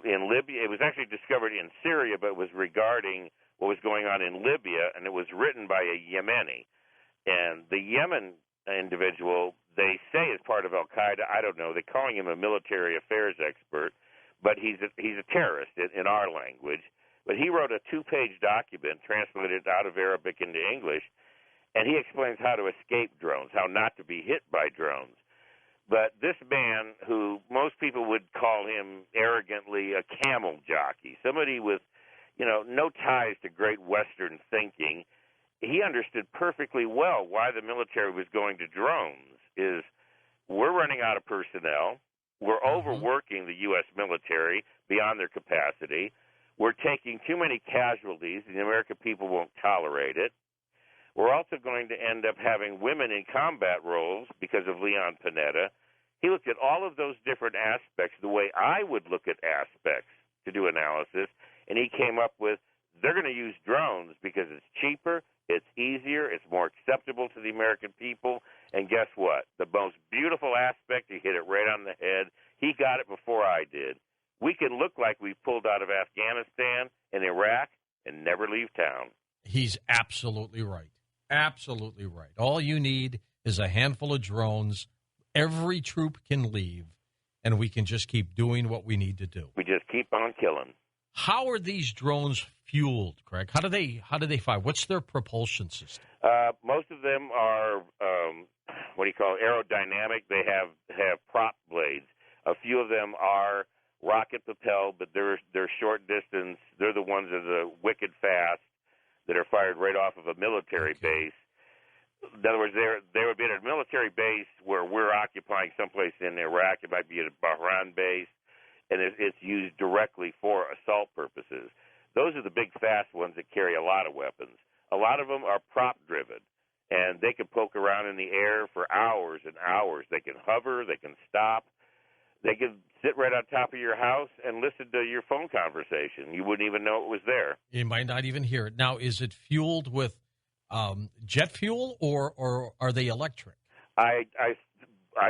Libya. It was actually discovered in Syria, but it was regarding what was going on in Libya, and it was written by a Yemeni. And the Yemen individual, they say is part of Al-Qaeda. I don't know. They're calling him a military affairs expert. But he's a terrorist in our language. But he wrote a 2-page document, translated out of Arabic into English, and he explains how to escape drones, how not to be hit by drones. But this man, who most people would call him arrogantly a camel jockey, somebody with, no ties to great Western thinking, he understood perfectly well why the military was going to drones. Is we're running out of personnel. We're overworking the U.S. military beyond their capacity. We're taking too many casualties, and the American people won't tolerate it. We're also going to end up having women in combat roles because of Leon Panetta. He looked at all of those different aspects the way I would look at aspects to do analysis, and he came up with they're going to use drones because it's cheaper, it's easier, it's more acceptable to the American people, and guess what? The most beautiful aspect, he hit it right on the head. He got it before I did. We can look like we pulled out of Afghanistan and Iraq and never leave town. He's absolutely right. Absolutely right. All you need is a handful of drones. Every troop can leave, and we can just keep doing what we need to do. We just keep on killing. How are these drones fueled, Craig? How do they fire? What's their propulsion system? Most of them are aerodynamic. They have prop blades. A few of them are rocket propelled, but they're short distance. They're the ones that are wicked fast that are fired right off of a military base. In other words, they would be at a military base where we're occupying someplace in Iraq. It might be at a Bahrain base, and it's used directly for assault purposes. Those are the big, fast ones that carry a lot of weapons. A lot of them are prop-driven, and they can poke around in the air for hours and hours. They can hover. They can stop. They can sit right on top of your house and listen to your phone conversation. You wouldn't even know it was there. You might not even hear it. Now, is it fueled with jet fuel, or are they electric? I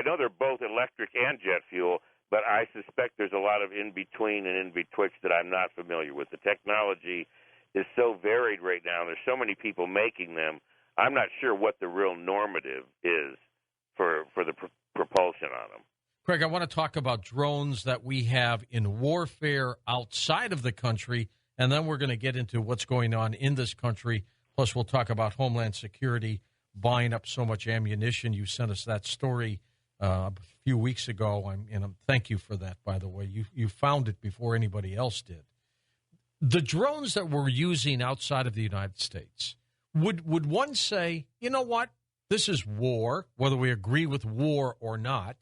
know they're both electric and jet fuel, but I suspect there's a lot of in-between and in-betwixt that I'm not familiar with. The technology is so varied right now. There's so many people making them. I'm not sure what the real normative is for the propulsion on them. Craig, I want to talk about drones that we have in warfare outside of the country, and then we're going to get into what's going on in this country. Plus, we'll talk about Homeland Security buying up so much ammunition. You sent us that story a few weeks ago, and thank you for that, by the way. You found it before anybody else did. The drones that we're using outside of the United States, would one say, you know what, this is war, whether we agree with war or not,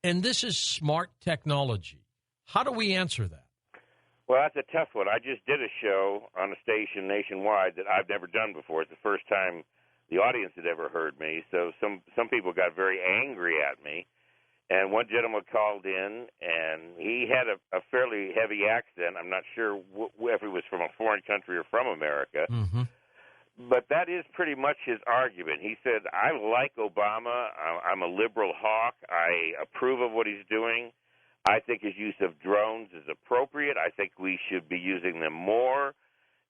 and this is smart technology? How do we answer that? Well, that's a tough one. I just did a show on a station nationwide that I've never done before. It's the first time the audience had ever heard me, so some people got very angry at me. And one gentleman called in, and he had a fairly heavy accent. I'm not sure if he was from a foreign country or from America. Mm-hmm. But that is pretty much his argument. He said, I like Obama. I'm a liberal hawk. I approve of what he's doing. I think his use of drones is appropriate. I think we should be using them more.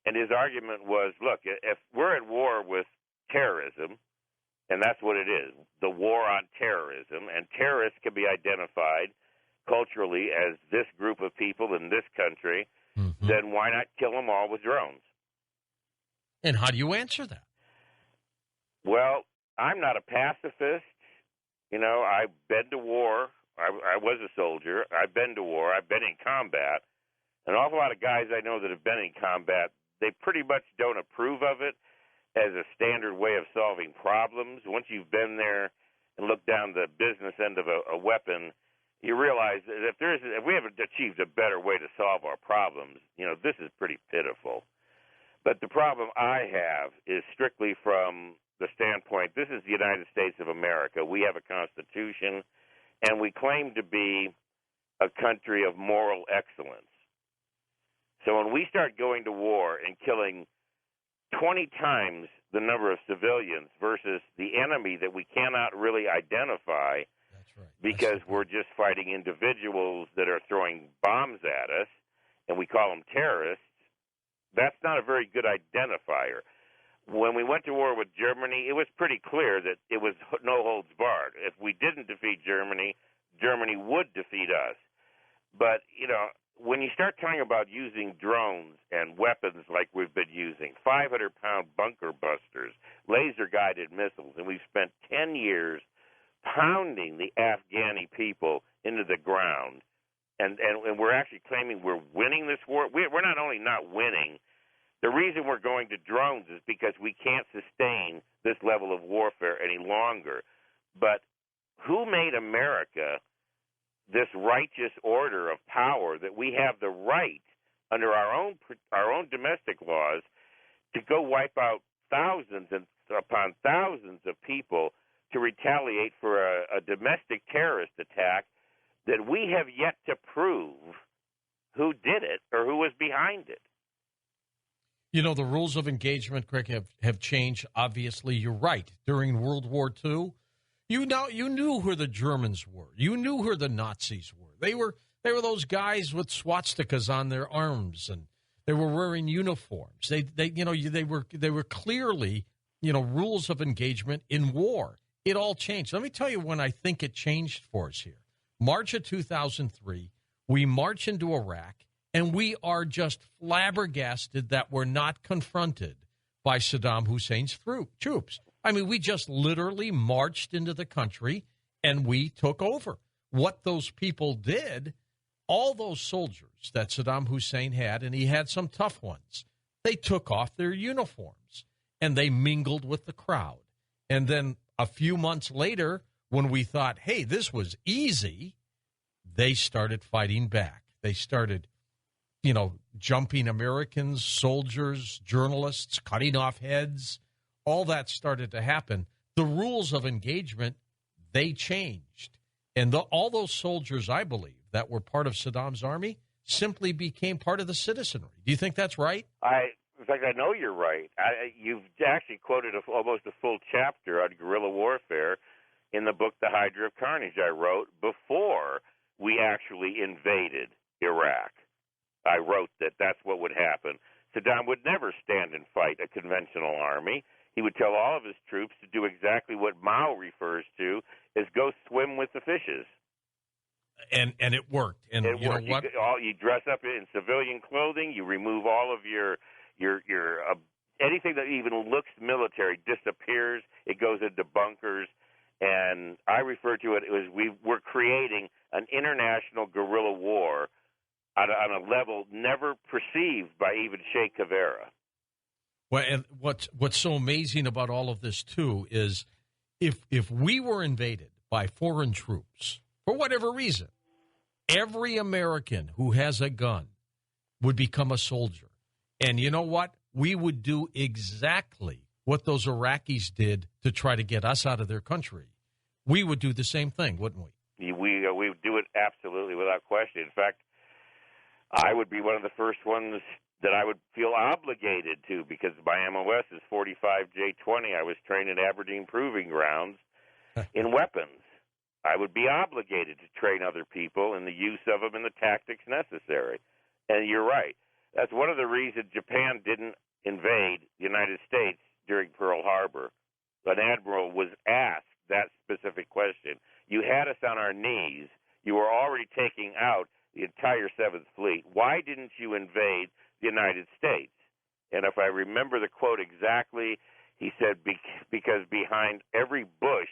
And his argument was, look, if we're at war with terrorism, and that's what it is, the war on terrorism, and terrorists can be identified culturally as this group of people in this country, then why not kill them all with drones? And how do you answer that? Well, I'm not a pacifist. I've been to war. I was a soldier. I've been to war. I've been in combat. An awful lot of guys I know that have been in combat, they pretty much don't approve of it as a standard way of solving problems. Once you've been there and looked down the business end of a weapon, you realize that if we haven't achieved a better way to solve our problems, this is pretty pitiful. But the problem I have is strictly from the standpoint, this is the United States of America. We have a Constitution, and we claim to be a country of moral excellence. So when we start going to war and killing 20 times the number of civilians versus the enemy that we cannot really identify, that's right, because we're just fighting individuals that are throwing bombs at us, and we call them terrorists, that's not a very good identifier. When we went to war with Germany, it was pretty clear that it was no holds barred. If we didn't defeat Germany, Germany would defeat us. But, when you start talking about using drones and weapons like we've been using, 500-pound bunker busters, laser-guided missiles, and we've spent 10 years pounding the Afghani people into the ground. And we're actually claiming we're winning this war. We're not only not winning, the reason we're going to drones is because we can't sustain this level of warfare any longer. But who made America this righteous order of power that we have the right under our own domestic laws to go wipe out thousands and upon thousands of people to retaliate for a domestic terrorist attack that we have yet to prove who did it or who was behind it? You know, the rules of engagement, Craig, have changed. Obviously, you're right. During World War II, you knew who the Germans were. You knew who the Nazis were. They were those guys with swastikas on their arms, and they were wearing uniforms. They were clearly, rules of engagement in war. It all changed. Let me tell you when I think it changed for us here. March of 2003, we march into Iraq, and we are just flabbergasted that we're not confronted by Saddam Hussein's troops. I mean, we just literally marched into the country, and we took over. What those people did, all those soldiers that Saddam Hussein had, and he had some tough ones, they took off their uniforms, and they mingled with the crowd. And then a few months later, when we thought, hey, this was easy, they started fighting back. They started, jumping Americans, soldiers, journalists, cutting off heads. All that started to happen. The rules of engagement, they changed. And all those soldiers, I believe, that were part of Saddam's army simply became part of the citizenry. Do you think that's right? In fact, I know you're right. You've actually quoted almost a full chapter on guerrilla warfare in the book, The Hydra of Carnage, I wrote before we actually invaded Iraq. I wrote that that's what would happen. Saddam would never stand and fight a conventional army. He would tell all of his troops to do exactly what Mao refers to as go swim with the fishes. And it worked. And it you worked. know what? You dress up in civilian clothing. You remove all of your anything that even looks military disappears. It goes into bunkers. And I refer to it as we're creating an international guerrilla war on a level never perceived by even Che Guevara. Well, and what's so amazing about all of this, too, is if we were invaded by foreign troops, for whatever reason, every American who has a gun would become a soldier. And you know what? We would do exactly what those Iraqis did to try to get us out of their country. We would do the same thing, wouldn't we? We would do it absolutely without question. In fact, I would be one of the first ones that I would feel obligated to, because my MOS is 45J20. I was trained at Aberdeen Proving Grounds in weapons. I would be obligated to train other people in the use of them and the tactics necessary. And you're right. That's one of the reasons Japan didn't invade the United States during Pearl Harbor. An admiral was asked that specific question. You had us on our knees. You were already taking out the entire 7th Fleet. Why didn't you invade the United States? And if I remember the quote exactly, he said, because behind every bush,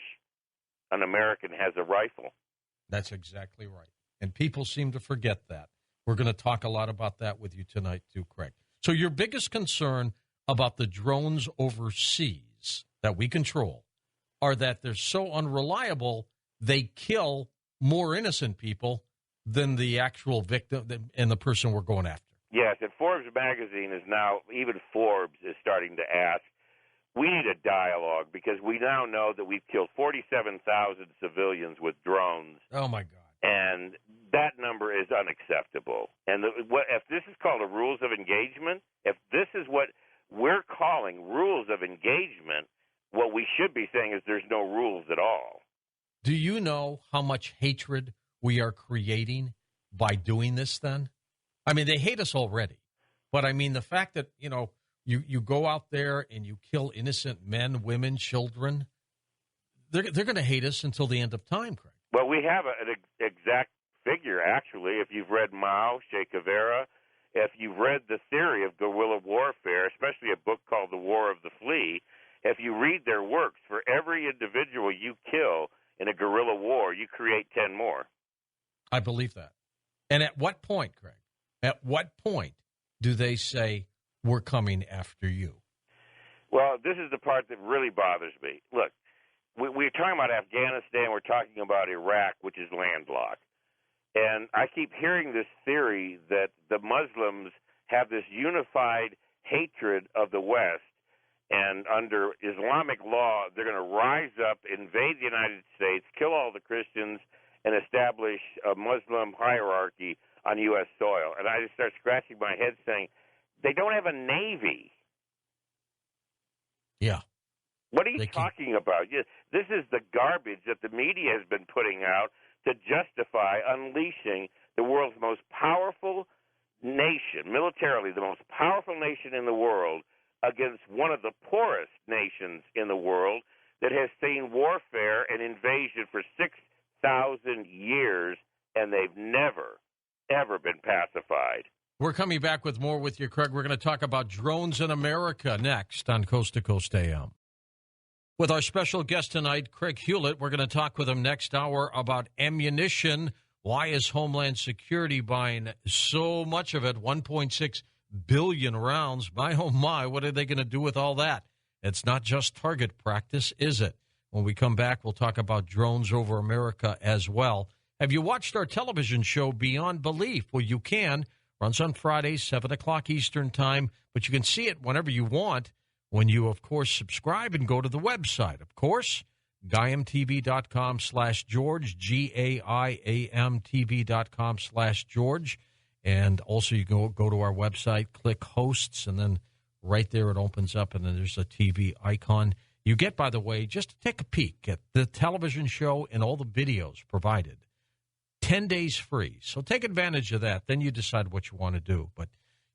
an American has a rifle. That's exactly right. And people seem to forget that. We're going to talk a lot about that with you tonight, too, Craig. So your biggest concern about the drones overseas that we control are that they're so unreliable, they kill more innocent people than the actual victim and the person we're going after. Yes, and Forbes magazine is now, even Forbes is starting to ask, we need a dialogue, because we now know that we've killed 47,000 civilians with drones. Oh, my God. And that number is unacceptable. And if this is called a rules of engagement, if this is what we're calling rules of engagement, what we should be saying is there's no rules at all. Do you know how much hatred we are creating by doing this then? I mean, they hate us already. But, I mean, the fact that, you go out there and you kill innocent men, women, children, they're going to hate us until the end of time, Craig. Well, we have an exact figure, actually. If you've read Mao, Che Guevara, if you've read the theory of guerrilla warfare, especially a book called The War of the Flea, if you read their works, for every individual you kill, in a guerrilla war, you create 10 more. I believe that. And at what point, Craig, at what point do they say, we're coming after you? Well, this is the part that really bothers me. Look, we're talking about Afghanistan. We're talking about Iraq, which is landlocked. And I keep hearing this theory that the Muslims have this unified hatred of the West, and under Islamic law, they're going to rise up, invade the United States, kill all the Christians, and establish a Muslim hierarchy on U.S. soil. And I just start scratching my head saying, they don't have a navy. Yeah. What are you talking about? This is the garbage that the media has been putting out to justify unleashing the world's most powerful nation, militarily the most powerful nation in the world, against one of the poorest nations in the world that has seen warfare and invasion for 6,000 years, and they've never, ever been pacified. We're coming back with more with you, Craig. We're going to talk about drones in America next on Coast to Coast AM. With our special guest tonight, Craig Hulet, we're going to talk with him next hour about ammunition. Why is Homeland Security buying so much of it, 1.6 billion rounds? My, oh, my, what are they going to do with all that? It's not just target practice, is it? When we come back, we'll talk about drones over America as well. Have you watched our television show, Beyond Belief? Well, you can. Runs on Fridays, 7 o'clock Eastern Time, but you can see it whenever you want when you, of course, subscribe and go to the website. Of course, GaiamTV.com/George, GAIAMTV.com/George. And also you go to our website, click hosts, and then right there it opens up, and then there's a TV icon. You get, by the way, just to take a peek at the television show and all the videos provided. 10 days free. So take advantage of that. Then you decide what you want to do. But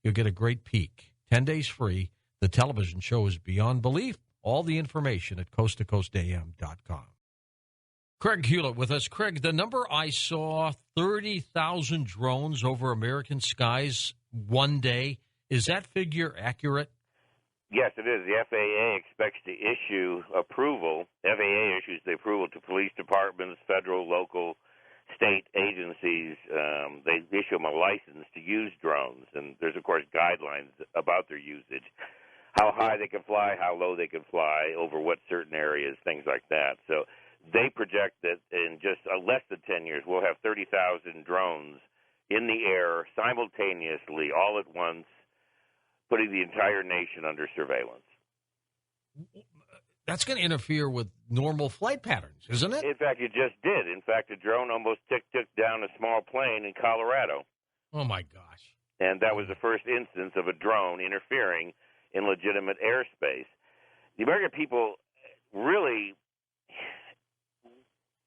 you'll get a great peek. 10 days free. The television show is Beyond Belief. All the information at coasttocoastam.com. Craig Hulet with us. Craig, the number I saw, 30,000 drones over American skies one day. Is that figure accurate? Yes, it is. The FAA expects to issue approval. FAA issues the approval to police departments, federal, local, state agencies. They issue them a license to use drones, and there's, of course, guidelines about their usage, how high they can fly, how low they can fly, over what certain areas, things like that. So they project that in just less than 10 years, we'll have 30,000 drones in the air simultaneously, all at once, putting the entire nation under surveillance. That's going to interfere with normal flight patterns, isn't it? In fact, it just did. In fact, a drone almost took down a small plane in Colorado. Oh, my gosh. And that was the first instance of a drone interfering in legitimate airspace. The American people really,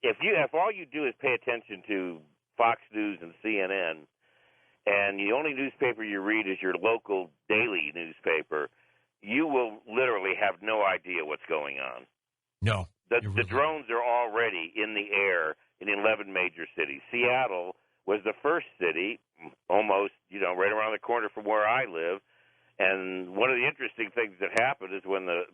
if all you do is pay attention to Fox News and CNN, and the only newspaper you read is your local daily newspaper, you will literally have no idea what's going on. No. The drones are already in the air in 11 major cities. Seattle was the first city, almost, right around the corner from where I live. And one of the interesting things that happened is when the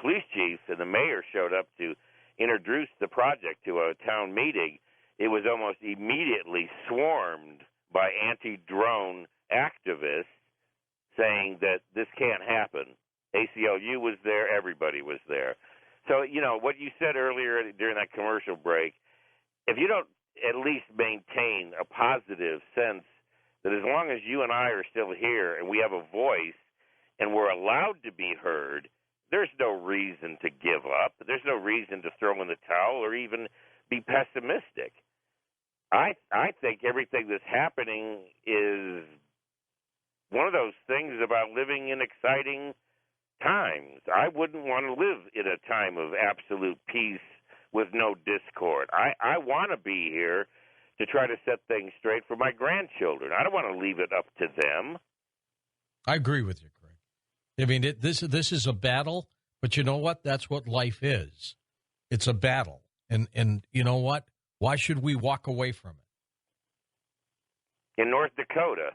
police chief and the mayor showed up to introduce the project to a town meeting, it was almost immediately swarmed by anti-drone activists saying that this can't happen. ACLU was there. Everybody was there. So, what you said earlier during that commercial break, if you don't at least maintain a positive sense that as long as you and I are still here and we have a voice and we're allowed to be heard, there's no reason to give up. There's no reason to throw in the towel or even be pessimistic. I think everything that's happening is one of those things about living in exciting times. I wouldn't want to live in a time of absolute peace with no discord. I want to be here to try to set things straight for my grandchildren. I don't want to leave it up to them. I agree with you, Craig. I mean, this is a battle, but you know what? That's what life is. It's a battle. And you know what? Why should we walk away from it? In North Dakota,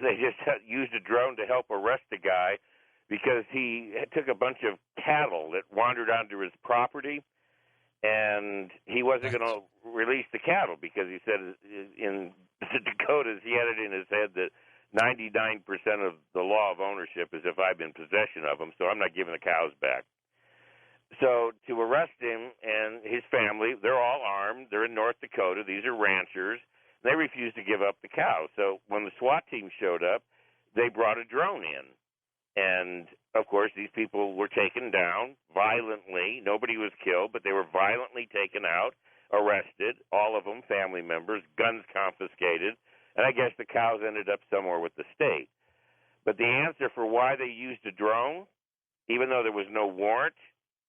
they just used a drone to help arrest a guy because he took a bunch of cattle that wandered onto his property, and he wasn't going to release the cattle because he said in the Dakotas he had it in his head that 99% of the law of ownership is if I'm in possession of them, so I'm not giving the cows back. So to arrest him and his family, they're all armed. They're in North Dakota. These are ranchers. They refused to give up the cows. So when the SWAT team showed up, they brought a drone in. And, of course, these people were taken down violently. Nobody was killed, but they were violently taken out, arrested, all of them family members, guns confiscated. And I guess the cows ended up somewhere with the state. But the answer for why they used a drone, even though there was no warrant,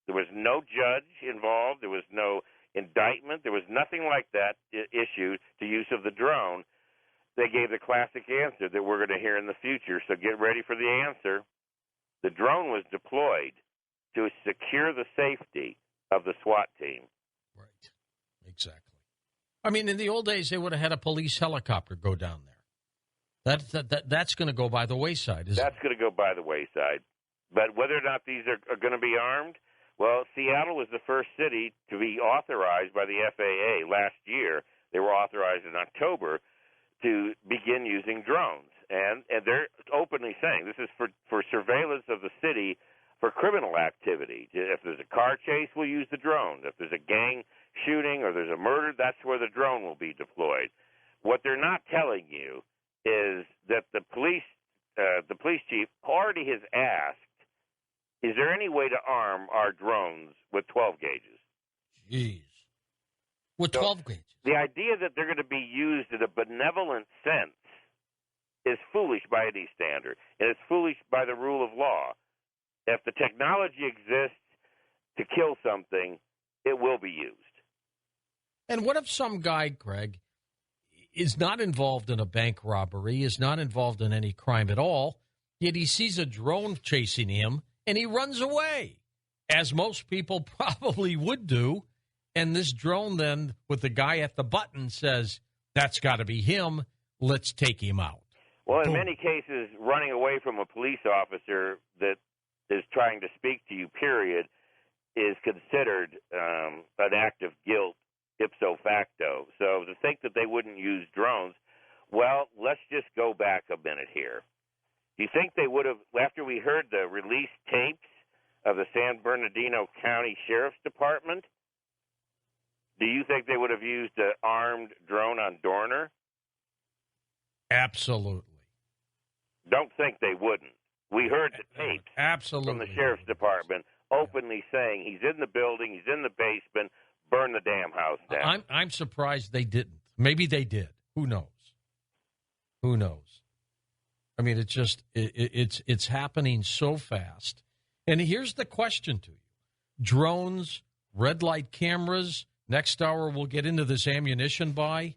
there was no judge involved, there was no indictment, there was nothing like that issued to use of the drone, they gave the classic answer that we're going to hear in the future. So get ready for the answer. The drone was deployed to secure the safety of the SWAT team. Right. Exactly. I mean, in the old days, they would have had a police helicopter go down there. That's going to go by the wayside, isn't it? That's going to go by the wayside. But whether or not these are going to be armed, well, Seattle was the first city to be authorized by the FAA last year. They were authorized in October to begin using drones. And they're openly saying this is for surveillance of the city for criminal activity. If there's a car chase, we'll use the drone. If there's a gang shooting or there's a murder, that's where the drone will be deployed. What they're not telling you is that the police chief already has asked, is there any way to arm our drones with 12 gauges? Jeez. With 12 gauges? The idea that they're going to be used in a benevolent sense is foolish by any standard, and it's foolish by the rule of law. If the technology exists to kill something, it will be used. And what if some guy, Greg, is not involved in a bank robbery, is not involved in any crime at all, yet he sees a drone chasing him, and he runs away, as most people probably would do. And this drone then, with the guy at the button, says, that's got to be him. Let's take him out. Well, in many cases, running away from a police officer that is trying to speak to you, period, is considered an act of guilt ipso facto. So to think that they wouldn't use drones, well, let's just go back a minute here. Do you think they would have, after we heard the release tapes of the San Bernardino County Sheriff's Department, do you think they would have used an armed drone on Dorner? Absolutely. Don't think they wouldn't. We heard the tapes from the Sheriff's Department openly saying he's in the building, he's in the basement, burn the damn house down. I'm surprised they didn't. Maybe they did. Who knows? Who knows? I mean, it's just it's happening so fast. And here's the question to you: drones, red light cameras. Next hour, we'll get into this ammunition buy.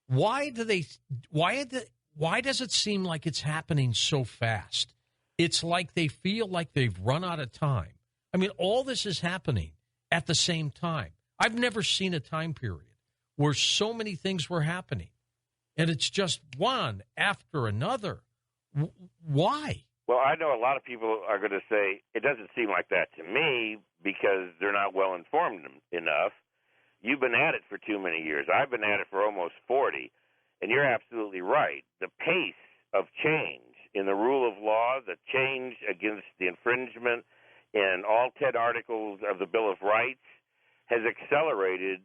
Why does it seem like it's happening so fast? It's like they feel like they've run out of time. I mean, all this is happening at the same time. I've never seen a time period where so many things were happening, and it's just one after another. Why? Well, I know a lot of people are going to say it doesn't seem like that to me because they're not well informed enough. You've been at it for too many years. I've been at it for almost 40, and you're absolutely right. The pace of change in the rule of law, the change against the infringement in all 10 articles of the Bill of Rights has accelerated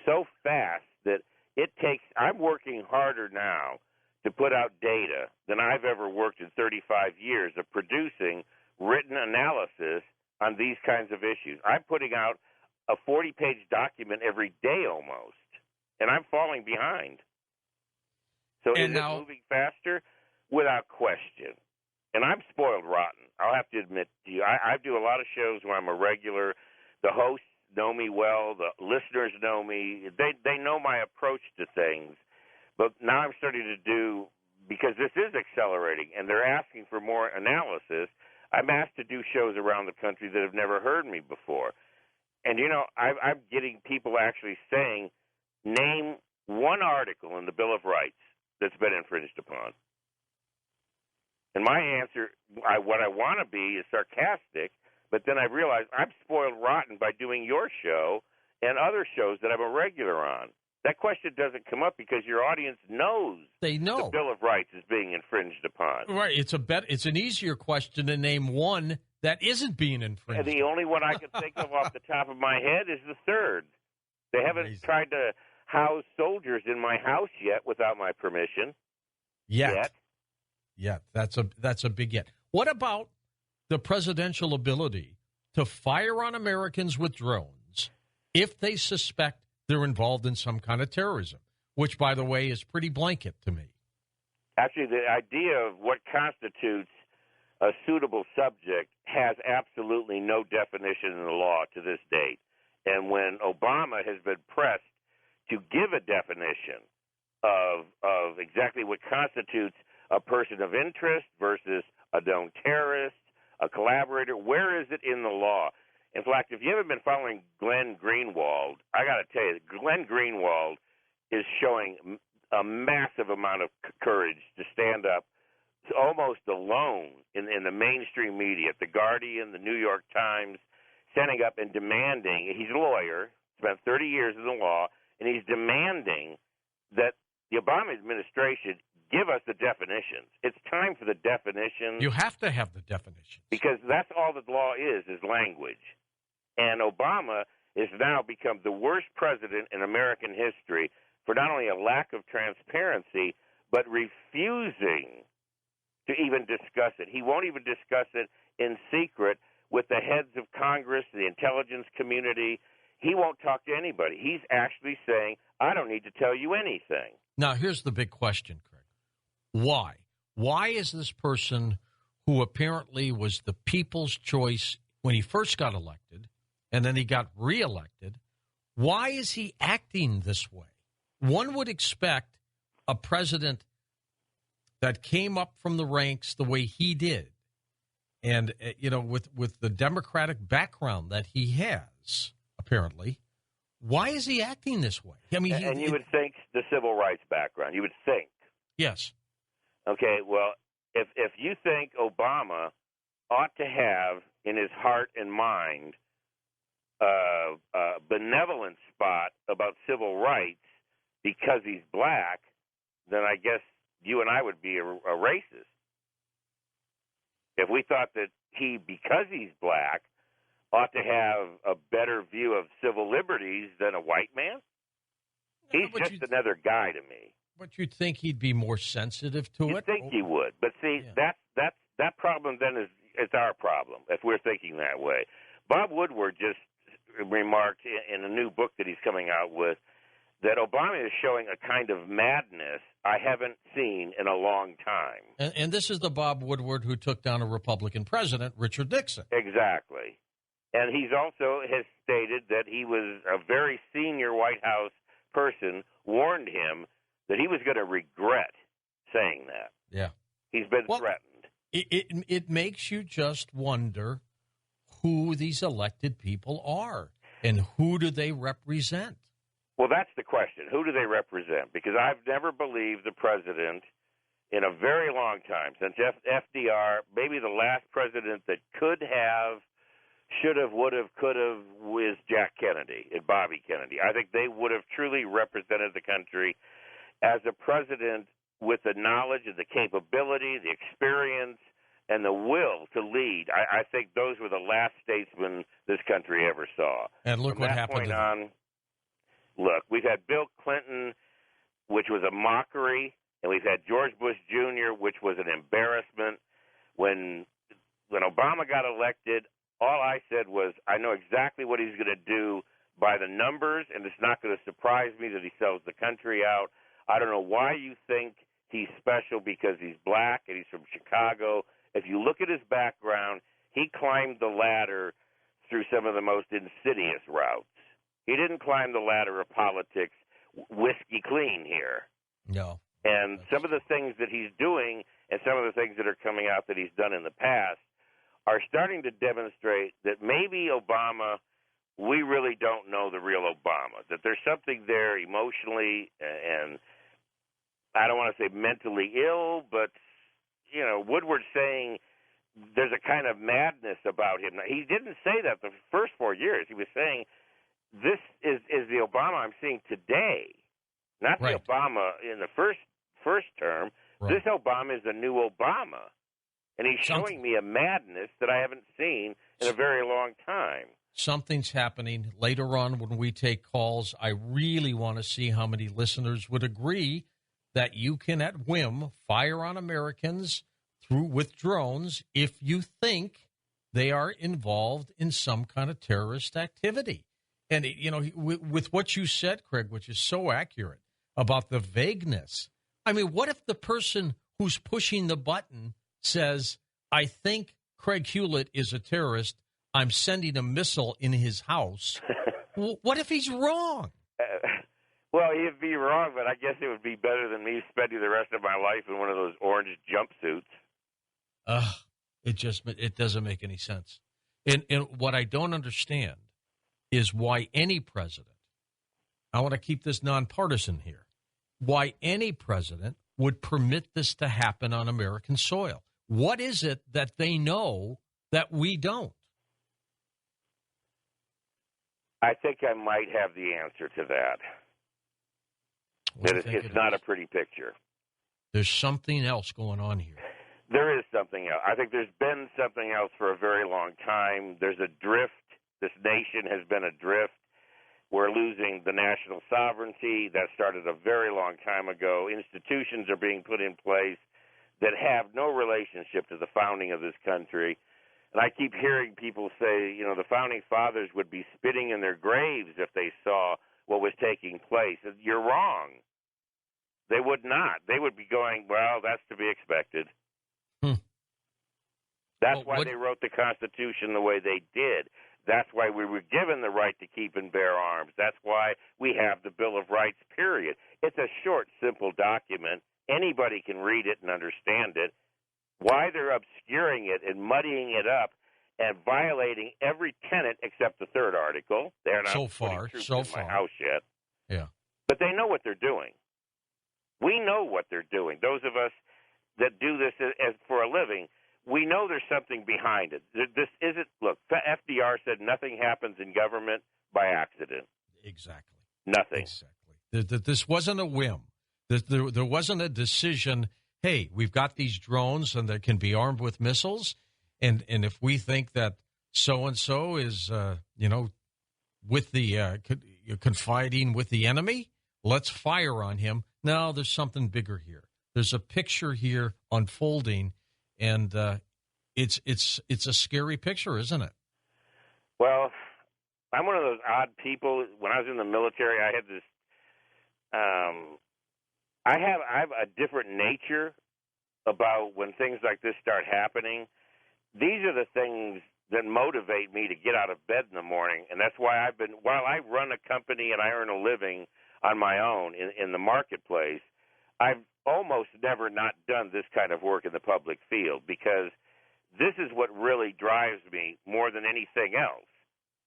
so fast that it takes – I'm working harder now to put out data than I've ever worked in 35 years of producing written analysis on these kinds of issues. I'm putting out a 40-page document every day almost, and I'm falling behind. So is it moving faster? Without question. And I'm spoiled rotten. I'll have to admit to you, I do a lot of shows where I'm a regular. The hosts know me well. The listeners know me. They know my approach to things. But now I'm starting to do, because this is accelerating, and they're asking for more analysis, I'm asked to do shows around the country that have never heard me before. And, you know, I'm getting people actually saying, name one article in the Bill of Rights that's been infringed upon. And my answer, what I want to be is sarcastic, but then I realize I'm spoiled rotten by doing your show and other shows that I'm a regular on. That question doesn't come up because your audience knows they know the Bill of Rights is being infringed upon. Right. It's an easier question to name one that isn't being infringed. And the only one I can think of off the top of my head is the third. They haven't tried to house soldiers in my house yet without my permission. Yet. That's a big yet. What about the presidential ability to fire on Americans with drones if they suspect they're involved in some kind of terrorism, which, by the way, is pretty blanket to me. Actually, the idea of what constitutes a suitable subject has absolutely no definition in the law to this date. And when Obama has been pressed to give a definition of exactly what constitutes a person of interest versus a known terrorist, a collaborator, where is it in the law? In fact, if you haven't been following Glenn Greenwald, I got to tell you, Glenn Greenwald is showing a massive amount of courage to stand up almost alone in the mainstream media, The Guardian, the New York Times, standing up and demanding. He's a lawyer, spent 30 years in the law, and he's demanding that the Obama administration give us the definitions. It's time for the definitions. You have to have the definitions. Because that's all the law is language. And Obama has now become the worst president in American history for not only a lack of transparency, but refusing to even discuss it. He won't even discuss it in secret with the heads of Congress, the intelligence community. He won't talk to anybody. He's actually saying, I don't need to tell you anything. Now, here's the big question, Craig. Why? Why is this person who apparently was the people's choice when he first got elected and then he got reelected, why is he acting this way? One would expect a president that came up from the ranks the way he did and, with the Democratic background that he has, apparently, why is he acting this way? I mean, and you would think the civil rights background. You would think. Yes. Okay, well, if you think Obama ought to have in his heart and mind a benevolent spot about civil rights because he's black, then I guess you and I would be a racist. If we thought that he, because he's black, ought to have a better view of civil liberties than a white man, he's just another guy to me. But you'd think he'd be more sensitive to it? You'd think he would. But see, that problem then is our problem, if we're thinking that way. Bob Woodward just remarked in a new book that he's coming out with that Obama is showing a kind of madness I haven't seen in a long time. And this is the Bob Woodward who took down a Republican president, Richard Nixon. Exactly. And he's also has stated that he was a very senior White House person, warned him that he was going to regret saying that. Yeah. He's been threatened. It makes you just wonder who these elected people are and who do they represent? Well, that's the question. Who do they represent? Because I've never believed the president in a very long time, since FDR, maybe the last president that could have, should have, would have, could have, was Jack Kennedy and Bobby Kennedy. I think they would have truly represented the country as a president with the knowledge and the capability, the experience, and the will to lead. I think those were the last statesmen this country ever saw. And look what happened to them. Look, we've had Bill Clinton, which was a mockery, and we've had George Bush Jr., which was an embarrassment. When Obama got elected, all I said was, I know exactly what he's going to do by the numbers, and it's not going to surprise me that he sells the country out. I don't know why you think he's special because he's black and he's from Chicago. If you look at his background, he climbed the ladder through some of the most insidious routes. He didn't climb the ladder of politics whiskey clean here. No. And some of the things that he's doing and some of the things that are coming out that he's done in the past are starting to demonstrate that maybe Obama, we really don't know the real Obama, that there's something there emotionally and I don't want to say mentally ill, but, Woodward saying there's a kind of madness about him. He didn't say that the first 4 years. He was saying this is the Obama I'm seeing today, not Right. the Obama in the first term. Right. This Obama is the new Obama, and he's showing me a madness that I haven't seen in a very long time. Something's happening later on when we take calls. I really want to see how many listeners would agree that you can, at whim, fire on Americans with drones if you think they are involved in some kind of terrorist activity. And, you know, with what you said, Craig, which is so accurate about the vagueness. I mean, what if the person who's pushing the button says, I think Craig Hulet is a terrorist, I'm sending a missile in his house? What if he's wrong? Well, he'd be wrong, but I guess it would be better than me spending the rest of my life in one of those orange jumpsuits. It doesn't make any sense. And what I don't understand is why any president, I want to keep this nonpartisan here, why any president would permit this to happen on American soil. What is it that they know that we don't? I think I might have the answer to that. It's not a pretty picture. There's something else going on here. There is something else. I think there's been something else for a very long time. There's a drift. This nation has been adrift. We're losing the national sovereignty. That started a very long time ago. Institutions are being put in place that have no relationship to the founding of this country. And I keep hearing people say, you know, the founding fathers would be spitting in their graves if they saw what was taking place. You're wrong. They would not. They would be going, well, that's to be expected. That's why they wrote the Constitution the way they did. That's why we were given the right to keep and bear arms. That's why we have the Bill of Rights, period. It's a short, simple document. Anybody can read it and understand it. Why they're obscuring it and muddying it up and violating every tenet except the third article. They're not putting troops in my house yet. Yeah. But they know what they're doing. We know what they're doing. Those of us that do this as for a living, we know there's something behind it. This isn't, look, FDR said nothing happens in government by accident. Exactly. Nothing. Exactly. This wasn't a whim. There wasn't a decision, hey, we've got these drones and they can be armed with missiles, and if we think that so-and-so is, with the confiding with the enemy, let's fire on him. No, there's something bigger here. There's a picture here unfolding, and it's a scary picture, isn't it? Well, I'm one of those odd people. When I was in the military, I had this. I have a different nature about when things like this start happening. These are the things that motivate me to get out of bed in the morning, and that's why while I run a company and I earn a living on my own in the marketplace, I've almost never not done this kind of work in the public field, because this is what really drives me more than anything else.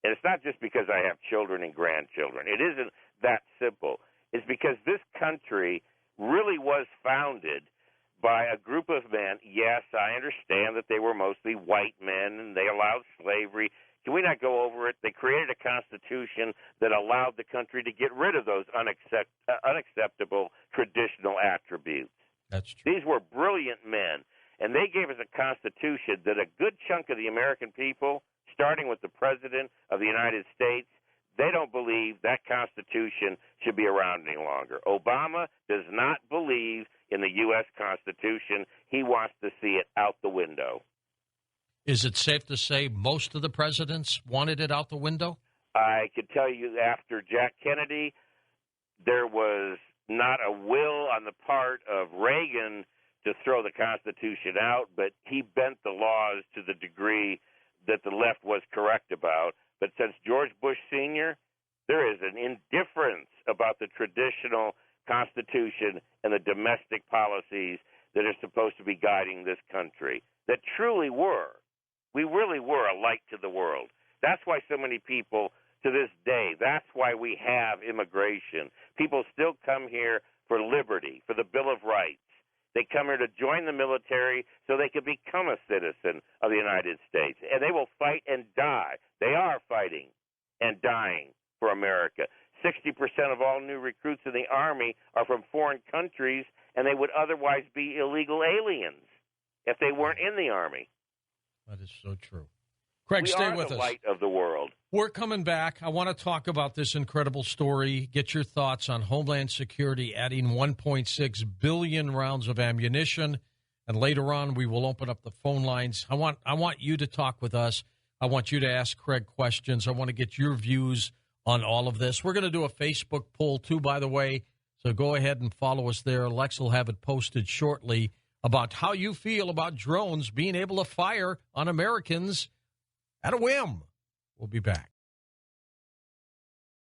And it's not just because I have children and grandchildren. It isn't that simple. It's because this country really was founded by a group of men. Yes, I understand that they were mostly white men and they allowed slavery. Can we not go over it? They created a constitution that allowed the country to get rid of those unacceptable traditional attributes. That's true. These were brilliant men, and they gave us a constitution that a good chunk of the American people, starting with the President of the United States, they don't believe that Constitution should be around any longer. Obama does not believe in the U.S. Constitution. He wants to see it out the window. Is it safe to say most of the presidents wanted it out the window? I could tell you after Jack Kennedy, there was not a will on the part of Reagan to throw the Constitution out, but he bent the laws to the degree that the left was correct about. But since George Bush Sr., there is an indifference about the traditional Constitution and the domestic policies that are supposed to be guiding this country, that truly were. We really were a light to the world. That's why so many people, to this day, that's why we have immigration. People still come here for liberty, for the Bill of Rights. They come here to join the military so they can become a citizen of the United States. And they will fight and die. They are fighting and dying for America. 60% of all new recruits in the Army are from foreign countries, and they would otherwise be illegal aliens if they weren't in the Army. That is so true. Craig, we stay are with the us. light of the world. We're coming back. I want to talk about this incredible story, get your thoughts on Homeland Security adding 1.6 billion rounds of ammunition. And later on, we will open up the phone lines. I want you to talk with us. I want you to ask Craig questions. I want to get your views on all of this. We're going to do a Facebook poll, too, by the way. So go ahead and follow us there. Lex will have it posted shortly about how you feel about drones being able to fire on Americans at a whim. We'll be back.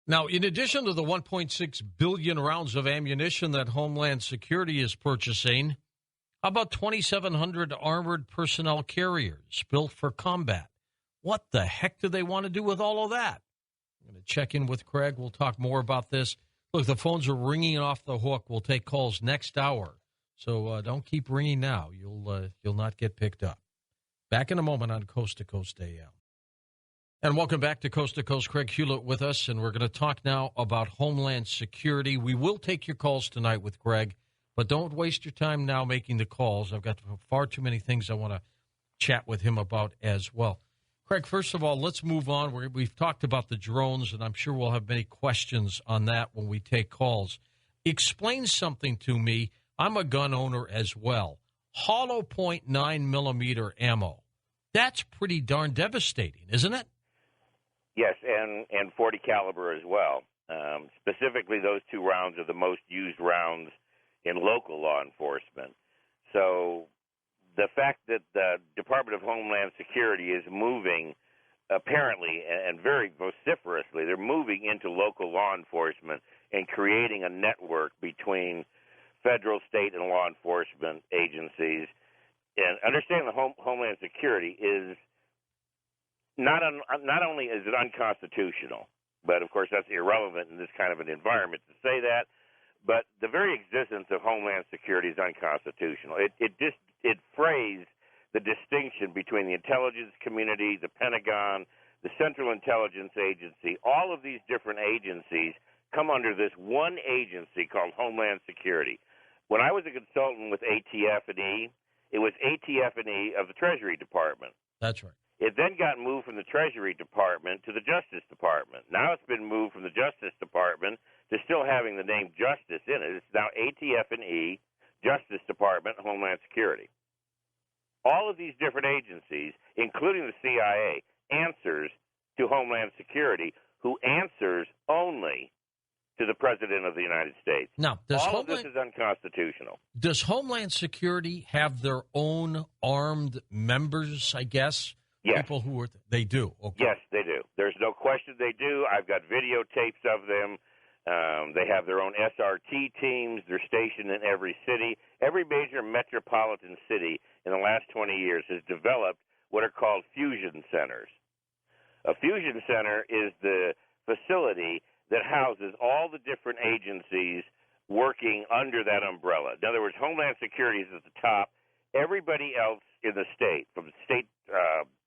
Now, in addition to the 1.6 billion rounds of ammunition that Homeland Security is purchasing, how about 2,700 armored personnel carriers built for combat? What the heck do they want to do with all of that? I'm going to check in with Craig. We'll talk more about this. Look, the phones are ringing off the hook. We'll take calls next hour. So don't keep ringing now. You'll not get picked up. Back in a moment on Coast to Coast AM. And welcome back to Coast. Craig Hulet with us, and we're going to talk now about Homeland Security. We will take your calls tonight with Craig, but don't waste your time now making the calls. I've got far too many things I want to chat with him about as well. Craig, first of all, let's move on. We've talked about the drones, and I'm sure we'll have many questions on that when we take calls. Explain something to me. I'm a gun owner as well. Hollow point 9mm ammo. That's pretty darn devastating, isn't it? Yes, and 40 caliber as well. Specifically, those two rounds are the most used rounds in local law enforcement. So the fact that the Department of Homeland Security is moving, apparently, and very vociferously, they're moving into local law enforcement and creating a network between federal, state, and law enforcement agencies. And understanding the Homeland Security is not only is it unconstitutional, but of course that's irrelevant in this kind of an environment to say that, but the very existence of Homeland Security is unconstitutional. It frays the distinction between the intelligence community, the Pentagon, the Central Intelligence Agency. All of these different agencies come under this one agency called Homeland Security. When I was a consultant with ATF&E, it was ATF&E of the Treasury Department. That's right. It then got moved from the Treasury Department to the Justice Department. Now it's been moved from the Justice Department to still having the name Justice in it. It's now ATF&E, Justice Department, Homeland Security. All of these different agencies, including the CIA, answers to Homeland Security, who answers only to the President of the United States. Now, all of this is unconstitutional. Does Homeland Security have their own armed members, I guess? Yes. People who are, they do. Okay. Yes, they do. There's no question they do. I've got videotapes of them. They have their own SRT teams. They're stationed in every city. Every major metropolitan city in the last 20 years has developed what are called fusion centers. A fusion center is the facility that houses all the different agencies working under that umbrella. In other words, Homeland Security is at the top. Everybody else in the state, from the state,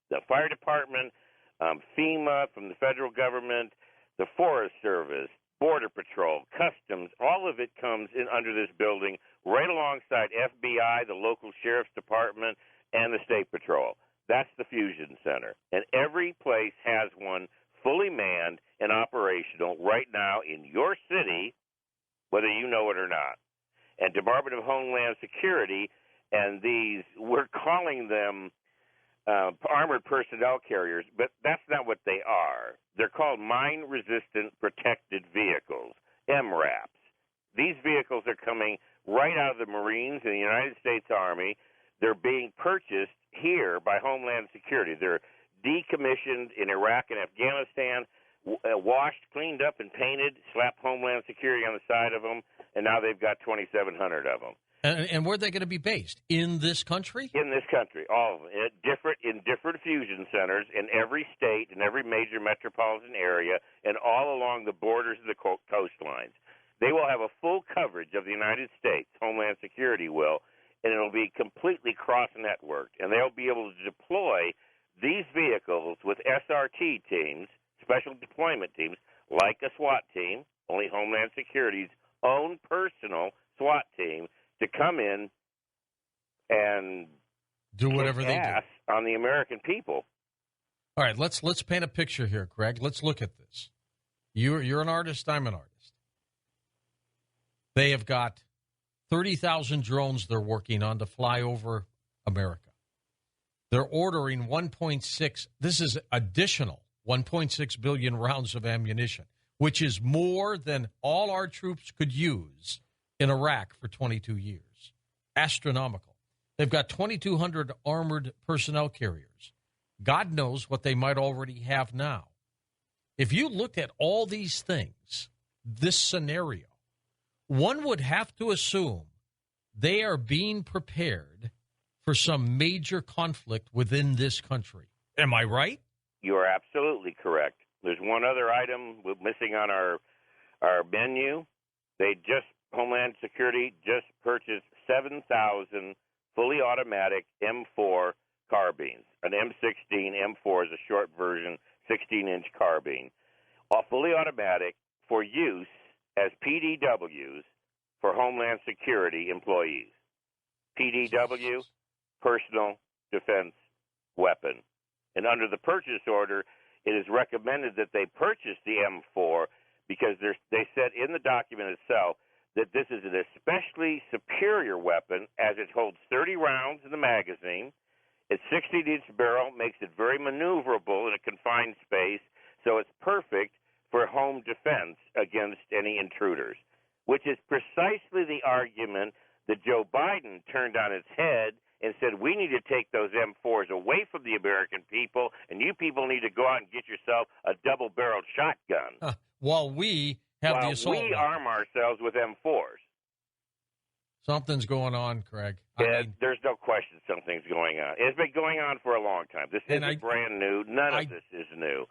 the fire department, FEMA, from the federal government, the Forest Service, Border Patrol, Customs, all of it comes in under this building right alongside FBI, the local sheriff's department, and the state patrol. That's the fusion center. And every place has one fully manned and operational right now in your city, whether you know it or not. And Department of Homeland Security and these, we're calling them armored personnel carriers, but that's not what they are. They're called mine-resistant protected vehicles, MRAPs. These vehicles are coming right out of the Marines and the United States Army. They're being purchased here by Homeland Security. They're decommissioned in Iraq and Afghanistan, washed, cleaned up, and painted, slapped Homeland Security on the side of them, and now they've got 2,700 of them. And where are they going to be based? In this country? In this country, all of them. In different fusion centers in every state, in every major metropolitan area, and all along the borders of the coastlines. They will have a full coverage of the United States, Homeland Security will, and it will be completely cross-networked. And they'll be able to deploy these vehicles with SRT teams, special deployment teams, like a SWAT team, only Homeland Security's own personal SWAT team, to come in and do whatever they do on the American people. All right, let's paint a picture here, Craig. Let's look at this. You're an artist. I'm an artist. They have got 30,000 drones they're working on to fly over America. They're ordering 1.6. This is additional 1.6 billion rounds of ammunition, which is more than all our troops could use in Iraq for 22 years. Astronomical. They've got 2,200 armored personnel carriers. God knows what they might already have now. If you looked at all these things, this scenario, one would have to assume they are being prepared for some major conflict within this country. Am I right? You are absolutely correct. There's one other item missing on our menu. Homeland Security just purchased 7,000 fully automatic M4 carbines. An M16 M4 is a short version, 16-inch carbine, all fully automatic for use as PDWs for Homeland Security employees. PDW, personal defense weapon. And under the purchase order, it is recommended that they purchase the M4 because they said in the document itself that this is an especially superior weapon as it holds 30 rounds in the magazine. Its 16-inch barrel makes it very maneuverable in a confined space, so it's perfect for home defense against any intruders, which is precisely the argument that Joe Biden turned on its head and said, we need to take those M4s away from the American people, and you people need to go out and get yourself a double-barreled shotgun. While we have the assault we arm ourselves with M4s. Something's going on, Craig. There's no question something's going on. It's been going on for a long time. This isn't brand new. None of this is new.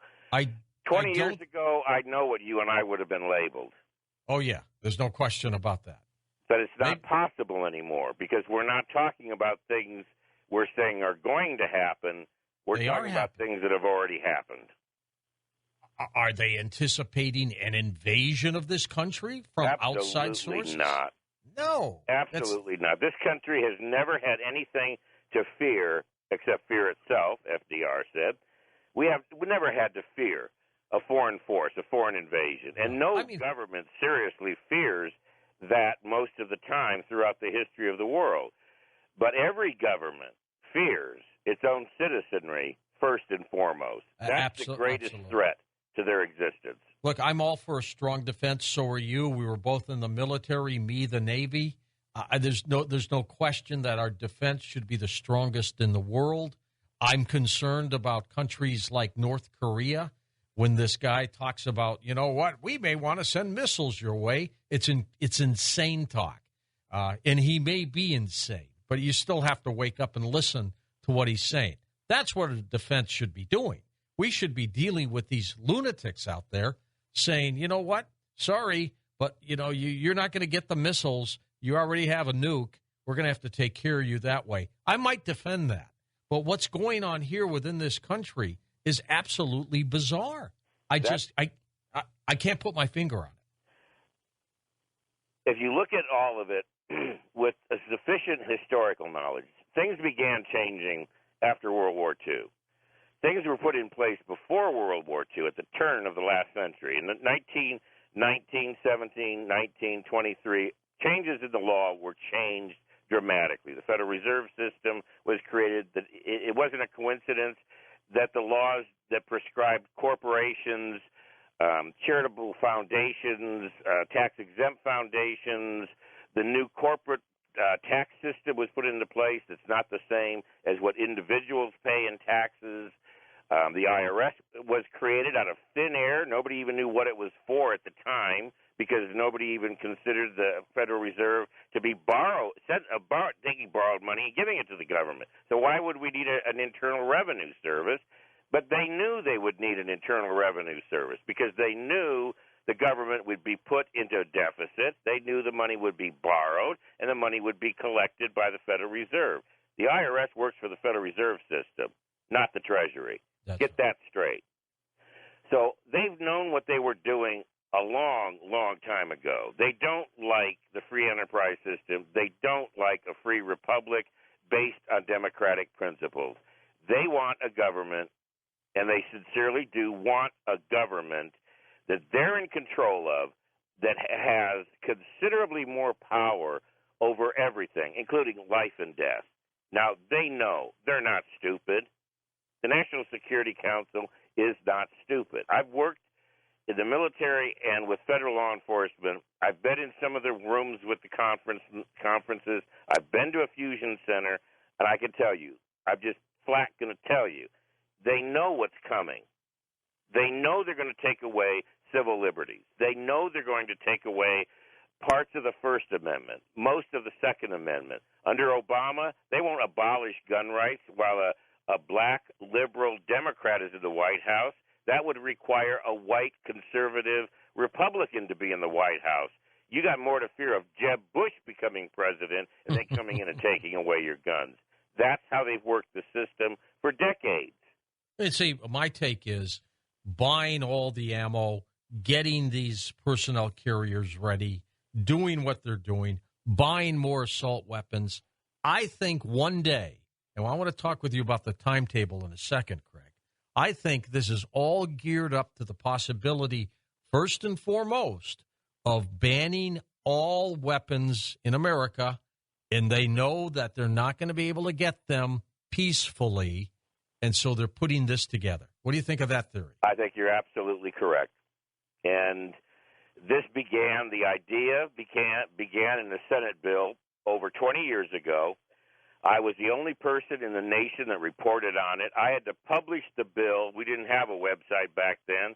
20 years ago, I know what you and I would have been labeled. Oh, yeah. There's no question about that. But it's not possible anymore because we're not talking about things we're saying are going to happen. We're talking about things that have already happened. Are they anticipating an invasion of this country from outside sources? Absolutely not. No. Absolutely not. This country has never had anything to fear except fear itself, FDR said. We never had to fear a foreign force, a foreign invasion. And no government seriously fears that most of the time throughout the history of the world. But every government fears its own citizenry first and foremost. That's the greatest threat to their existence. Look, I'm all for a strong defense. So are you. We were both in the military, me, the Navy. There's no question that our defense should be the strongest in the world. I'm concerned about countries like North Korea when this guy talks about, you know what, we may want to send missiles your way. It's insane talk. And he may be insane, but you still have to wake up and listen to what he's saying. That's what a defense should be doing. We should be dealing with these lunatics out there saying, you know what, sorry, but you're not going to get the missiles. You already have a nuke. We're going to have to take care of you that way. I might defend that. But what's going on here within this country is absolutely bizarre. I can't put my finger on it. If you look at all of it with a sufficient historical knowledge, things began changing after World War II. Things were put in place before World War II at the turn of the last century. In 1917, 1923, changes in the law were changed dramatically. The Federal Reserve System was created. It wasn't a coincidence that the laws that prescribed corporations, charitable foundations, tax-exempt foundations, the new corporate tax system was put into place. It's not the same as what individuals pay in taxes. The IRS was created out of thin air. Nobody even knew what it was for at the time because nobody even considered the Federal Reserve to be taking borrowed money and giving it to the government. So why would we need an Internal Revenue Service? But they knew they would need an Internal Revenue Service because they knew the government would be put into a deficit. They knew the money would be borrowed and the money would be collected by the Federal Reserve. The IRS works for the Federal Reserve System, not the Treasury. Get that straight. So they've known what they were doing a long, long time ago. They don't like the free enterprise system. They don't like a free republic based on democratic principles. They want a government, and they sincerely do want a government that they're in control of, that has considerably more power over everything, including life and death. Now, they know they're not stupid. The National Security Council is not stupid. I've worked in the military and with federal law enforcement. I've been in some of the rooms with the conferences. I've been to a fusion center, and I can tell you, I'm just flat going to tell you, they know what's coming. They know they're going to take away civil liberties. They know they're going to take away parts of the First Amendment, most of the Second Amendment. Under Obama, they won't abolish gun rights while a black liberal Democrat is in the White House. That would require a white conservative Republican to be in the White House. You got more to fear of Jeb Bush becoming president and then coming in and taking away your guns. That's how they've worked the system for decades. And see, my take is buying all the ammo, getting these personnel carriers ready, doing what they're doing, buying more assault weapons. I think one day, and I want to talk with you about the timetable in a second, Craig, I think this is all geared up to the possibility, first and foremost, of banning all weapons in America, and they know that they're not going to be able to get them peacefully, and so they're putting this together. What do you think of that theory? I think you're absolutely correct. And this the idea began in the Senate bill over 20 years ago. I was the only person in the nation that reported on it. I had to publish the bill. We didn't have a website back then.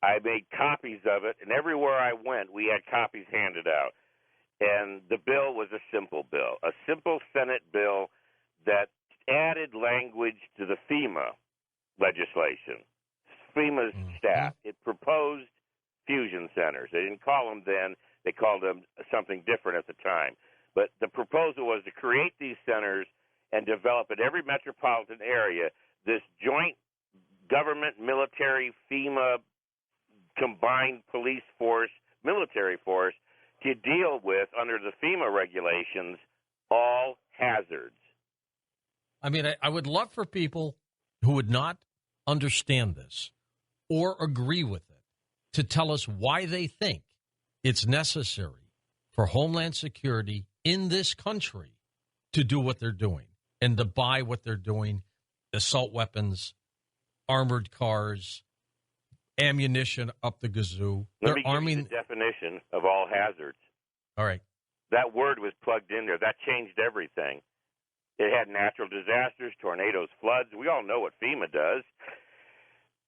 I made copies of it, and everywhere I went, we had copies handed out. And the bill was a simple bill, a simple Senate bill that added language to the FEMA legislation, FEMA's staff. It proposed fusion centers. They didn't call them then. They called them something different at the time. But the proposal was to create these centers and develop in every metropolitan area this joint government, military, FEMA, combined police force, military force to deal with, under the FEMA regulations, all hazards. I mean, I would love for people who would not understand this or agree with it to tell us why they think it's necessary for Homeland Security in this country to do what they're doing and to buy what they're doing, assault weapons, armored cars, ammunition up the gazoo. Let me give you the definition of all hazards. All right. That word was plugged in there. That changed everything. It had natural disasters, tornadoes, floods. We all know what FEMA does.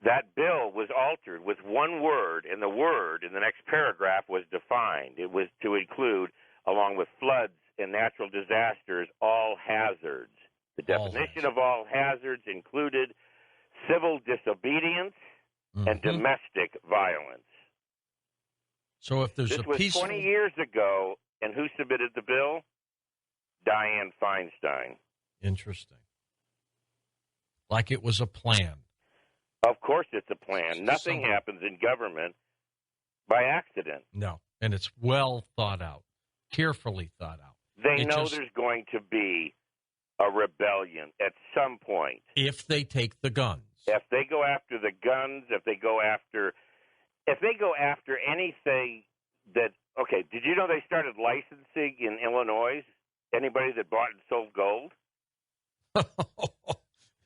That bill was altered with one word, and the word in the next paragraph was defined. It was to include, along with floods and natural disasters, all hazards. The definition of all hazards included civil disobedience and domestic violence. So if there's this a was peaceful... 20 years ago, and who submitted the bill? Dianne Feinstein. Interesting. Like it was a plan. Of course it's a plan. Nothing happens in government by accident. No, and it's well thought out, carefully thought out. They know there's going to be a rebellion at some point. If they take the guns. If they go after the guns, if they go after anything that, okay, did you know they started licensing in Illinois anybody that bought and sold gold?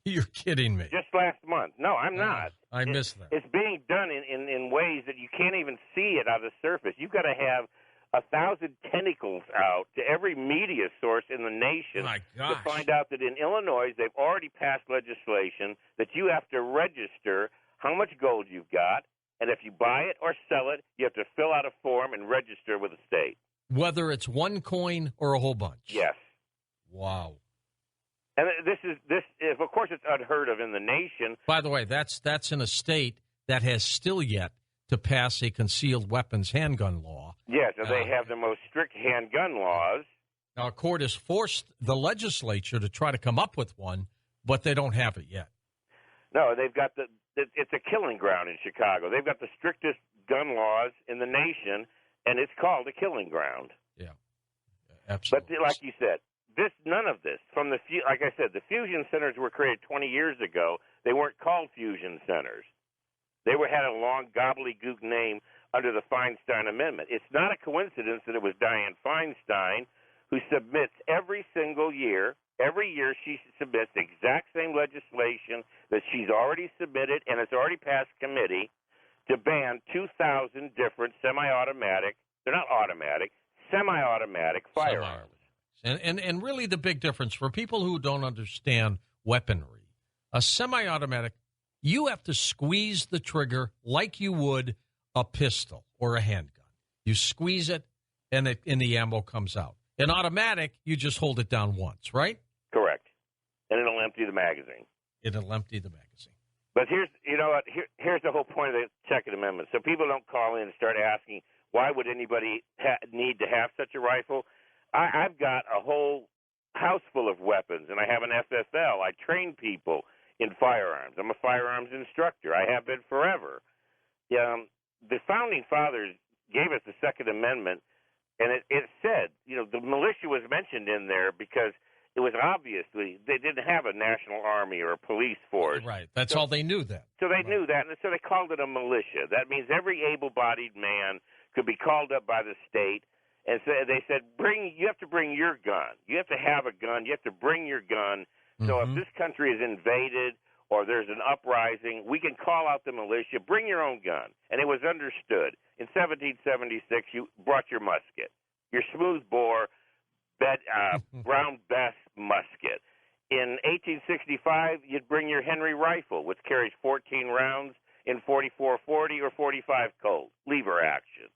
You're kidding me. Just last month. No, I'm not. I missed that. It's being done in ways that you can't even see it on the surface. You've got to have 1,000 tentacles out to every media source in the nation to find out that in Illinois they've already passed legislation that you have to register how much gold you've got, and if you buy it or sell it, you have to fill out a form and register with the state. Whether it's one coin or a whole bunch. Yes. Wow. And of course, it's unheard of in the nation. By the way, that's in a state that has still yet to pass a concealed weapons handgun law. Yes, and they have the most strict handgun laws. Now, a court has forced the legislature to try to come up with one, but they don't have it yet. No, they've got it's a killing ground in Chicago. They've got the strictest gun laws in the nation, and it's called a killing ground. Yeah, absolutely. But like you said, none of this like I said, the fusion centers were created 20 years ago. They weren't called fusion centers. They had a long gobbledygook name under the Feinstein Amendment. It's not a coincidence that it was Dianne Feinstein who submits every single year. Every year she submits the exact same legislation that she's already submitted, and it's already passed committee, to ban 2,000 different semi-automatic, they're not automatic, semi-automatic firearms. And really the big difference for people who don't understand weaponry, a semi-automatic, you have to squeeze the trigger like you would a pistol or a handgun. You squeeze it, and the ammo comes out. An automatic, you just hold it down once, right? Correct. And it'll empty the magazine. It'll empty the magazine. But here's the whole point of the Second Amendment. So people don't call in and start asking, why would anybody need to have such a rifle? I've got a whole house full of weapons, and I have an FFL. I train people in firearms. I'm a firearms instructor. I have been forever. The Founding Fathers gave us the Second Amendment, and it said, the militia was mentioned in there because it was obviously they didn't have a national army or a police force. Right. That's all they knew then. So they knew that, and so they called it a militia. That means every able-bodied man could be called up by the state, and so they said, you have to bring your gun. You have to have a gun. You have to bring your gun. So if this country is invaded or there's an uprising, we can call out the militia, bring your own gun. And it was understood. In 1776, you brought your musket, your smooth-bore, brown Bess musket. In 1865, you'd bring your Henry rifle, which carries 14 rounds in 44-40 or 45 Colt, lever action.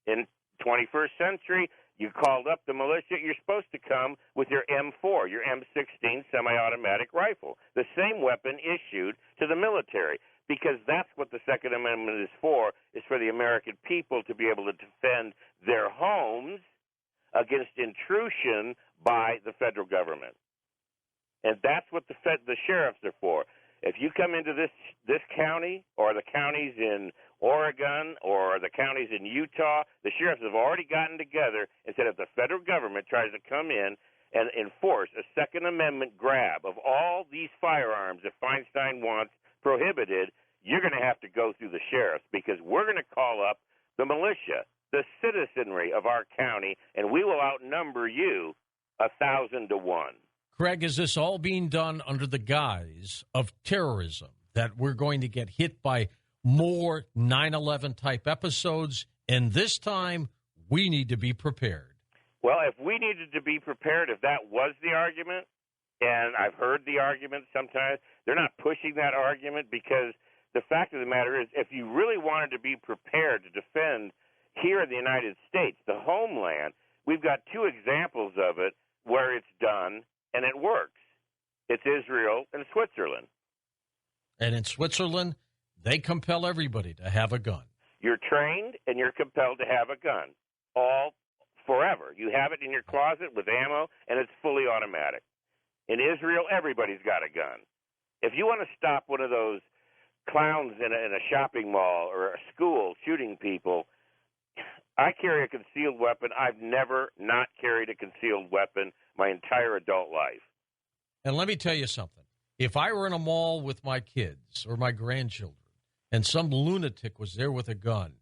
In 21st century, you called up the militia. You're supposed to come with your M4, your M16 semi-automatic rifle, the same weapon issued to the military, because that's what the Second Amendment is for the American people to be able to defend their homes against intrusion by the federal government. And that's what the sheriffs are for. If you come into this county or the counties in Oregon or the counties in Utah, the sheriffs have already gotten together and said if the federal government tries to come in and enforce a Second Amendment grab of all these firearms that Feinstein wants prohibited, you're going to have to go through the sheriffs, because we're going to call up the militia, the citizenry of our county, and we will outnumber you 1,000 to 1. Craig, is this all being done under the guise of terrorism, that we're going to get hit by more 9/11 type episodes, and this time we need to be prepared? Well, if we needed to be prepared, if that was the argument, and I've heard the argument sometimes, they're not pushing that argument, because the fact of the matter is, if you really wanted to be prepared to defend here in the United States, the homeland, we've got two examples of it where it's done and it works. It's Israel and Switzerland. And in Switzerland, they compel everybody to have a gun. You're trained and you're compelled to have a gun, all forever. You have it in your closet with ammo, and it's fully automatic. In Israel, everybody's got a gun. If you want to stop one of those clowns in a shopping mall or a school shooting people, I carry a concealed weapon. I've never not carried a concealed weapon my entire adult life. And let me tell you something. If I were in a mall with my kids or my grandchildren and some lunatic was there with a gun,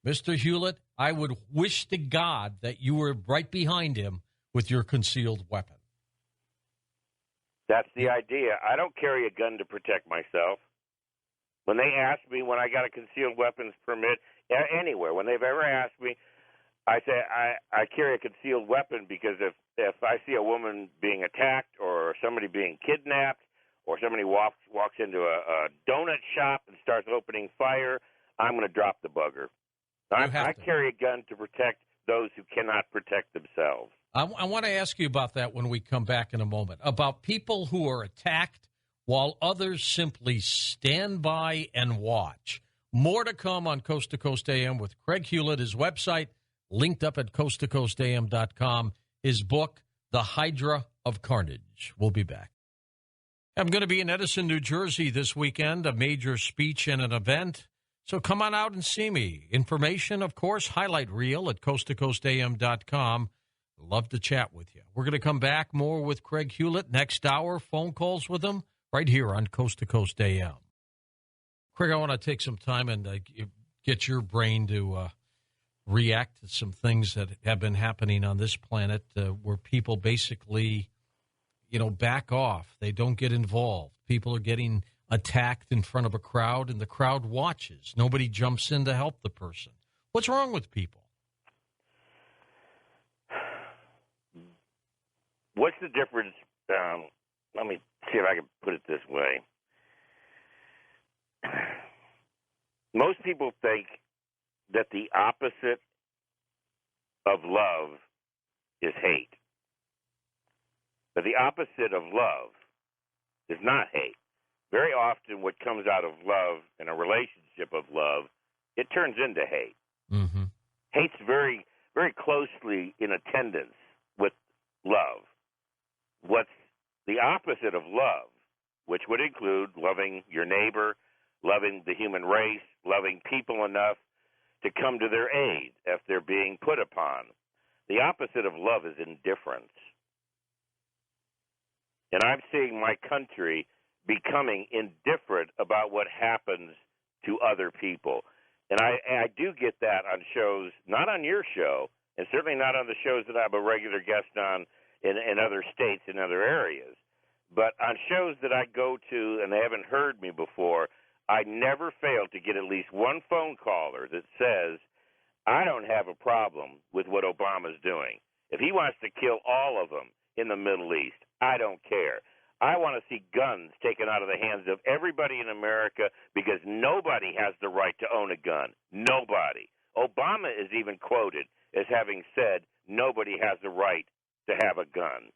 Mr. Hulet, I would wish to God that you were right behind him with your concealed weapon. That's the idea. I don't carry a gun to protect myself. When they ask me when I got a concealed weapons permit anywhere, when they've ever asked me, I say I carry a concealed weapon because if I see a woman being attacked or somebody being kidnapped or somebody walks into a donut shop and starts opening fire, I'm going to drop the bugger. I carry a gun to protect those who cannot protect themselves. I want to ask you about that when we come back in a moment, about people who are attacked while others simply stand by and watch. More to come on Coast to Coast AM with Craig Hulet. His website linked up at coasttocoastam.com. His book, The Hydra of Carnage. We'll be back. I'm going to be in Edison, New Jersey this weekend, a major speech and an event. So come on out and see me. Information, of course, highlight reel at coasttocoastam.com. Love to chat with you. We're going to come back more with Craig Hulet next hour. Phone calls with him right here on Coast to Coast AM. Craig, I want to take some time and get your brain to react to some things that have been happening on this planet where people basically, back off. They don't get involved. People are getting attacked in front of a crowd, and the crowd watches. Nobody jumps in to help the person. What's wrong with people? What's the difference? Let me see if I can put it this way. Most people think that the opposite of love is hate. But the opposite of love is not hate. Very often what comes out of love, in a relationship of love, it turns into hate. Mm-hmm. Hate's very, very closely in attendance with love. What's the opposite of love, which would include loving your neighbor, loving the human race, loving people enough to come to their aid if they're being put upon. The opposite of love is indifference. And I'm seeing my country becoming indifferent about what happens to other people. And I do get that on shows, not on your show, and certainly not on the shows that I'm a regular guest on in other states, in other areas. But on shows that I go to and they haven't heard me before, I never fail to get at least one phone caller that says, I don't have a problem with what Obama's doing. If he wants to kill all of them in the Middle East, I don't care. I want to see guns taken out of the hands of everybody in America because nobody has the right to own a gun. Nobody. Obama is even quoted as having said nobody has the right to have a gun.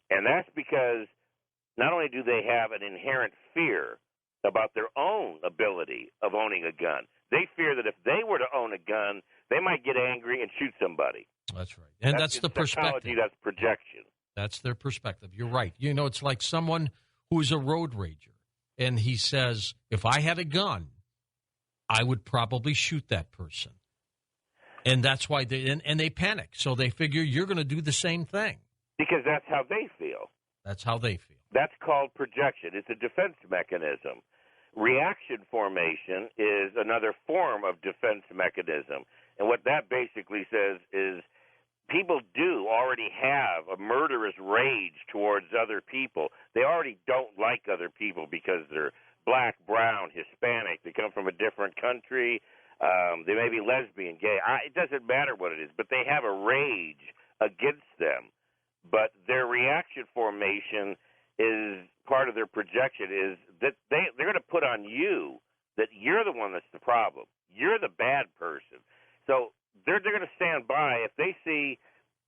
And that's because not only do they have an inherent fear about their own ability of owning a gun, they fear that if they were to own a gun, they might get angry and shoot somebody. That's right. And that's the perspective. That's projection. That's their perspective. You're right. It's like someone who's a road rager, and he says, if I had a gun, I would probably shoot that person. And that's why they panic. So they figure you're going to do the same thing. Because that's how they feel. That's how they feel. That's called projection. It's a defense mechanism. Reaction formation is another form of defense mechanism. And what that basically says is people do already have a murderous rage towards other people. They already don't like other people because they're black, brown, Hispanic. They come from a different country. They may be lesbian, gay. It doesn't matter what it is, but they have a rage against them. But their reaction formation is part of their projection is that they're going to put on you that you're the one that's the problem. You're the bad person. So they're going to stand by. If they see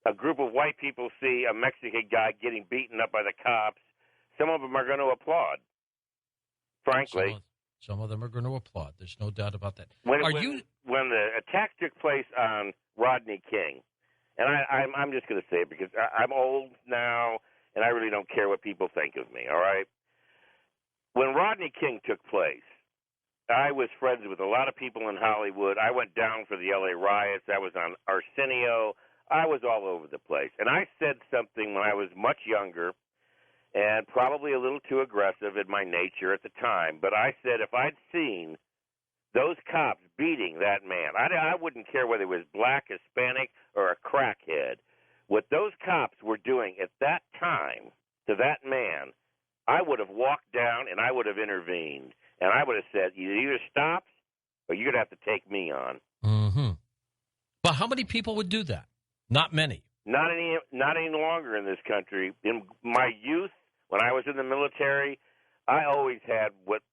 a group of white people see a Mexican guy getting beaten up by the cops, some of them are going to applaud, frankly. Some of them are going to applaud. There's no doubt about that. When the attack took place on Rodney King, and I'm just going to say it because I'm old now, and I really don't care what people think of me, all right? When Rodney King took place, I was friends with a lot of people in Hollywood. I went down for the L.A. riots. I was on Arsenio. I was all over the place. And I said something when I was much younger and probably a little too aggressive in my nature at the time. But I said if I'd seen those cops beating that man, I wouldn't care whether he was black, Hispanic, or a crackhead. What those cops were doing at that time to that man, I would have walked down and I would have intervened. And I would have said, you either stop or you're going to have to take me on. Mm-hmm. But how many people would do that? Not many. Not any longer in this country. In my youth, when I was in the military, I always had what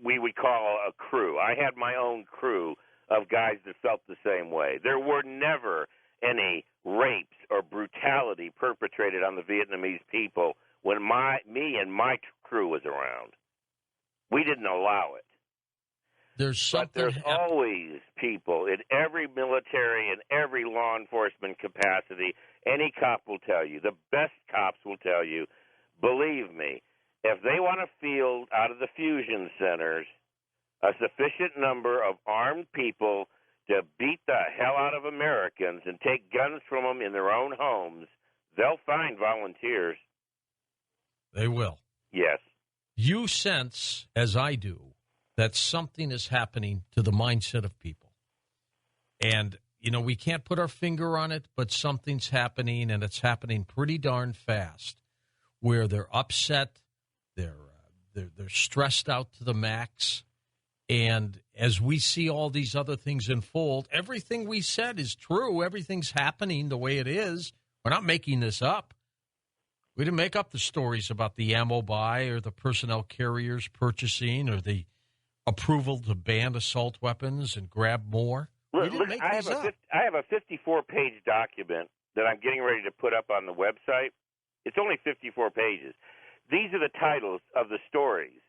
we would call a crew. I had my own crew of guys that felt the same way. There were never any rapes or brutality perpetrated on the Vietnamese people when me and my crew was around. We didn't allow it. But there's always people in every military and every law enforcement capacity. Any cop will tell you, the best cops will tell you, believe me, if they want to field out of the fusion centers a sufficient number of armed people to beat the hell out of Americans and take guns from them in their own homes, they'll find volunteers. They will. Yes. You sense, as I do, that something is happening to the mindset of people. And, we can't put our finger on it, but something's happening, and it's happening pretty darn fast, where they're upset, they're stressed out to the max. And as we see all these other things unfold, everything we said is true. Everything's happening the way it is. We're not making this up. We didn't make up the stories about the ammo buy or the personnel carriers purchasing or the approval to ban assault weapons and grab more. We didn't make these up. I have a 54-page document that I'm getting ready to put up on the website. It's only 54 pages. These are the titles of the stories.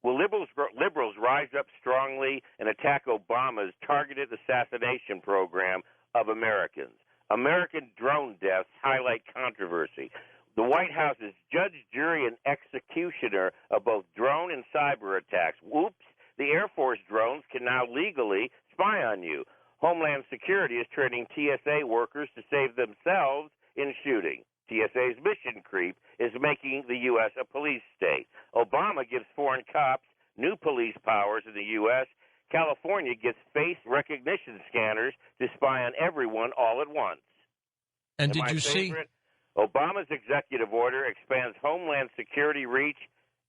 Will liberals rise up strongly and attack Obama's targeted assassination program of Americans? American drone deaths highlight controversy. The White House is judge, jury, and executioner of both drone and cyber attacks. Whoops, the Air Force drones can now legally spy on you. Homeland Security is training TSA workers to save themselves in shooting. TSA's mission creep is making the U.S. a police state. Obama gives foreign cops new police powers in the U.S. California gets face recognition scanners to spy on everyone all at once. And did you see? Obama's executive order expands Homeland Security reach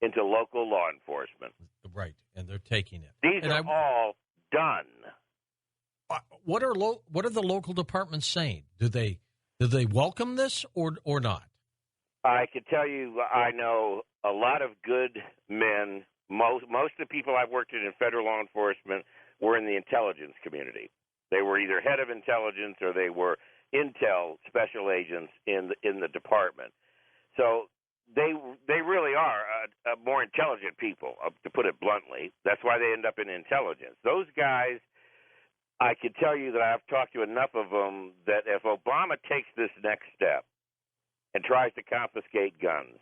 into local law enforcement. Right, and they're taking it. These are all done. What are the local departments saying? Do they welcome this or not? I can tell you, I know a lot of good men. Most of the people I've worked in federal law enforcement were in the intelligence community. They were either head of intelligence or they were intel special agents in the department. So they really are more intelligent people, to put it bluntly. That's why they end up in intelligence. Those guys, I can tell you that I've talked to enough of them that if Obama takes this next step and tries to confiscate guns,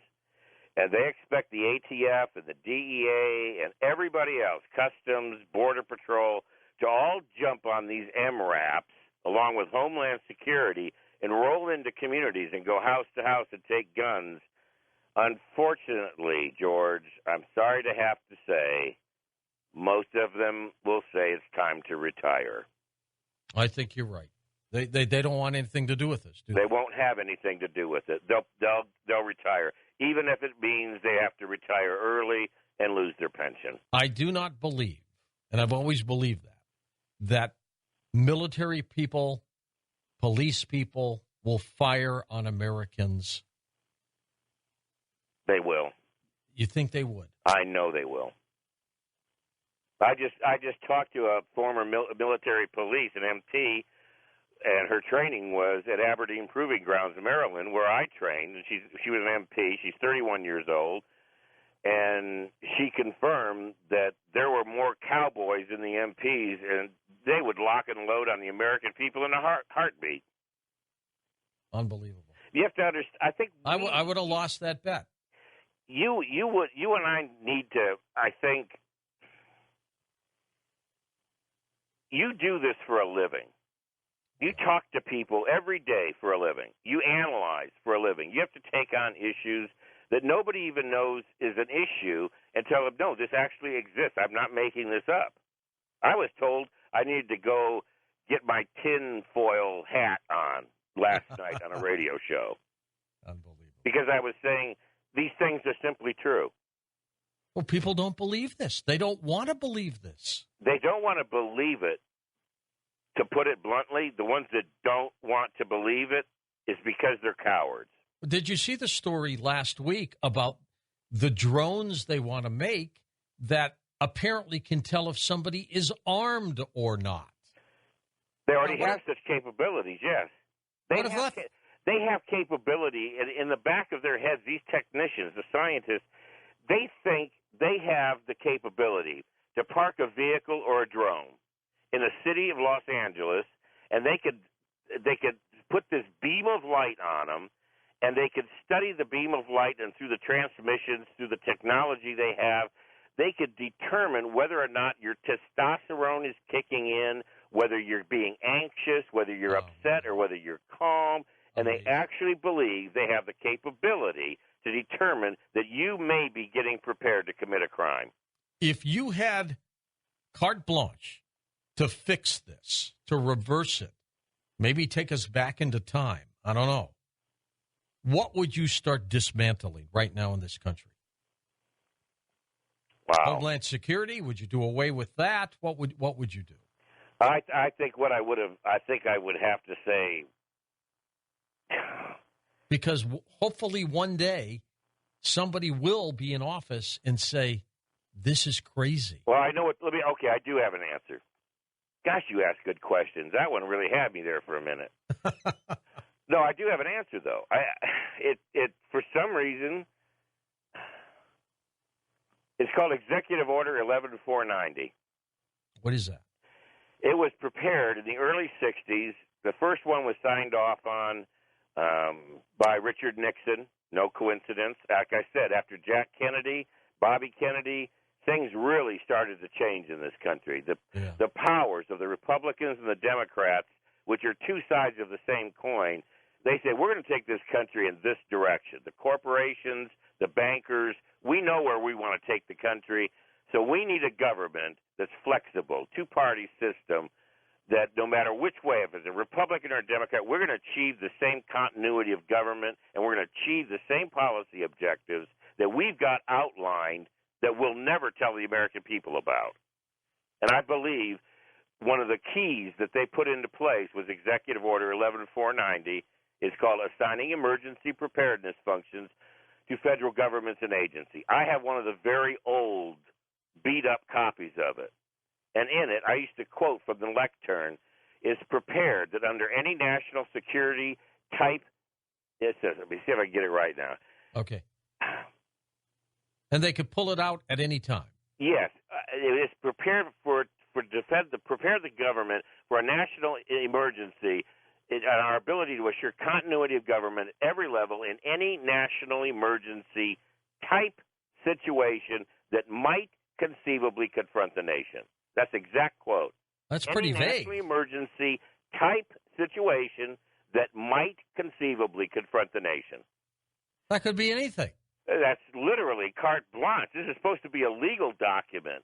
and they expect the ATF and the DEA and everybody else, Customs, Border Patrol, to all jump on these MRAPs along with Homeland Security and roll into communities and go house to house and take guns, unfortunately, George, I'm sorry to have to say, most of them will say it's time to retire. I think you're right. They don't want anything to do with this, do they? They won't have anything to do with it. They'll retire, even if it means they have to retire early and lose their pension. I do not believe, and I've always believed that military people, police people will fire on Americans. They will. You think they would? I know they will. I just talked to a former military police, an MT, and her training was at Aberdeen Proving Grounds in Maryland, where I trained. And she was an MP. She's 31 years old, and she confirmed that there were more cowboys than the MPs, and they would lock and load on the American people in a heartbeat. Unbelievable. You have to understand. I think I would have lost that bet. You and I need to. I think you do this for a living. You talk to people every day for a living. You analyze for a living. You have to take on issues that nobody even knows is an issue and tell them, no, this actually exists. I'm not making this up. I was told I needed to go get my tinfoil hat on last night on a radio show. Unbelievable. Because I was saying these things are simply true. Well, people don't believe this. They don't want to believe this. They don't want to believe it. To put it bluntly, the ones that don't want to believe it is because they're cowards. Did you see the story last week about the drones they want to make that apparently can tell if somebody is armed or not? They already have such capabilities, yes. They have capability in the back of their heads. These technicians, the scientists, they think they have the capability to park a vehicle or a drone in the city of Los Angeles, and they could put this beam of light on them and they could study the beam of light, and through the transmissions, through the technology they have, they could determine whether or not your testosterone is kicking in, whether you're being anxious, whether you're upset, or whether you're calm. And they actually believe they have the capability to determine that you may be getting prepared to commit a crime. If you had carte blanche to fix this, to reverse it, maybe take us back into time, I don't know, what would you start dismantling right now in this country? Wow. Homeland Security? Would you do away with that? What would you do? I think I would have to say, because hopefully one day somebody will be in office and say, this is crazy. Well, I know what. Okay, I do have an answer. Gosh, you ask good questions. That one really had me there for a minute. No, I do have an answer though. It for some reason, it's called Executive Order 11490. What is that? It was prepared in the early '60s. The first one was signed off on by Richard Nixon. No coincidence. Like I said, after Jack Kennedy, Bobby Kennedy, things really started to change in this country. The powers of the Republicans and the Democrats, which are two sides of the same coin, they say, we're going to take this country in this direction. The corporations, the bankers, we know where we want to take the country. So we need a government that's flexible, two-party system, that no matter which way, if it's a Republican or a Democrat, we're going to achieve the same continuity of government, and we're going to achieve the same policy objectives that we've got outlined that we'll never tell the American people about. And I believe one of the keys that they put into place was Executive Order 11490. It's called Assigning Emergency Preparedness Functions to Federal Governments and Agencies. I have one of the very old, beat-up copies of it. And in it, I used to quote from the lectern, is prepared that under any national security type, it says, let me see if I can get it right now. Okay. And they could pull it out at any time. Yes. It is prepared prepare the government for a national emergency and our ability to assure continuity of government at every level in any national emergency type situation that might conceivably confront the nation. That's the exact quote. That's pretty vague. National emergency type situation that might conceivably confront the nation. That could be anything. That's literally carte blanche. This is supposed to be a legal document.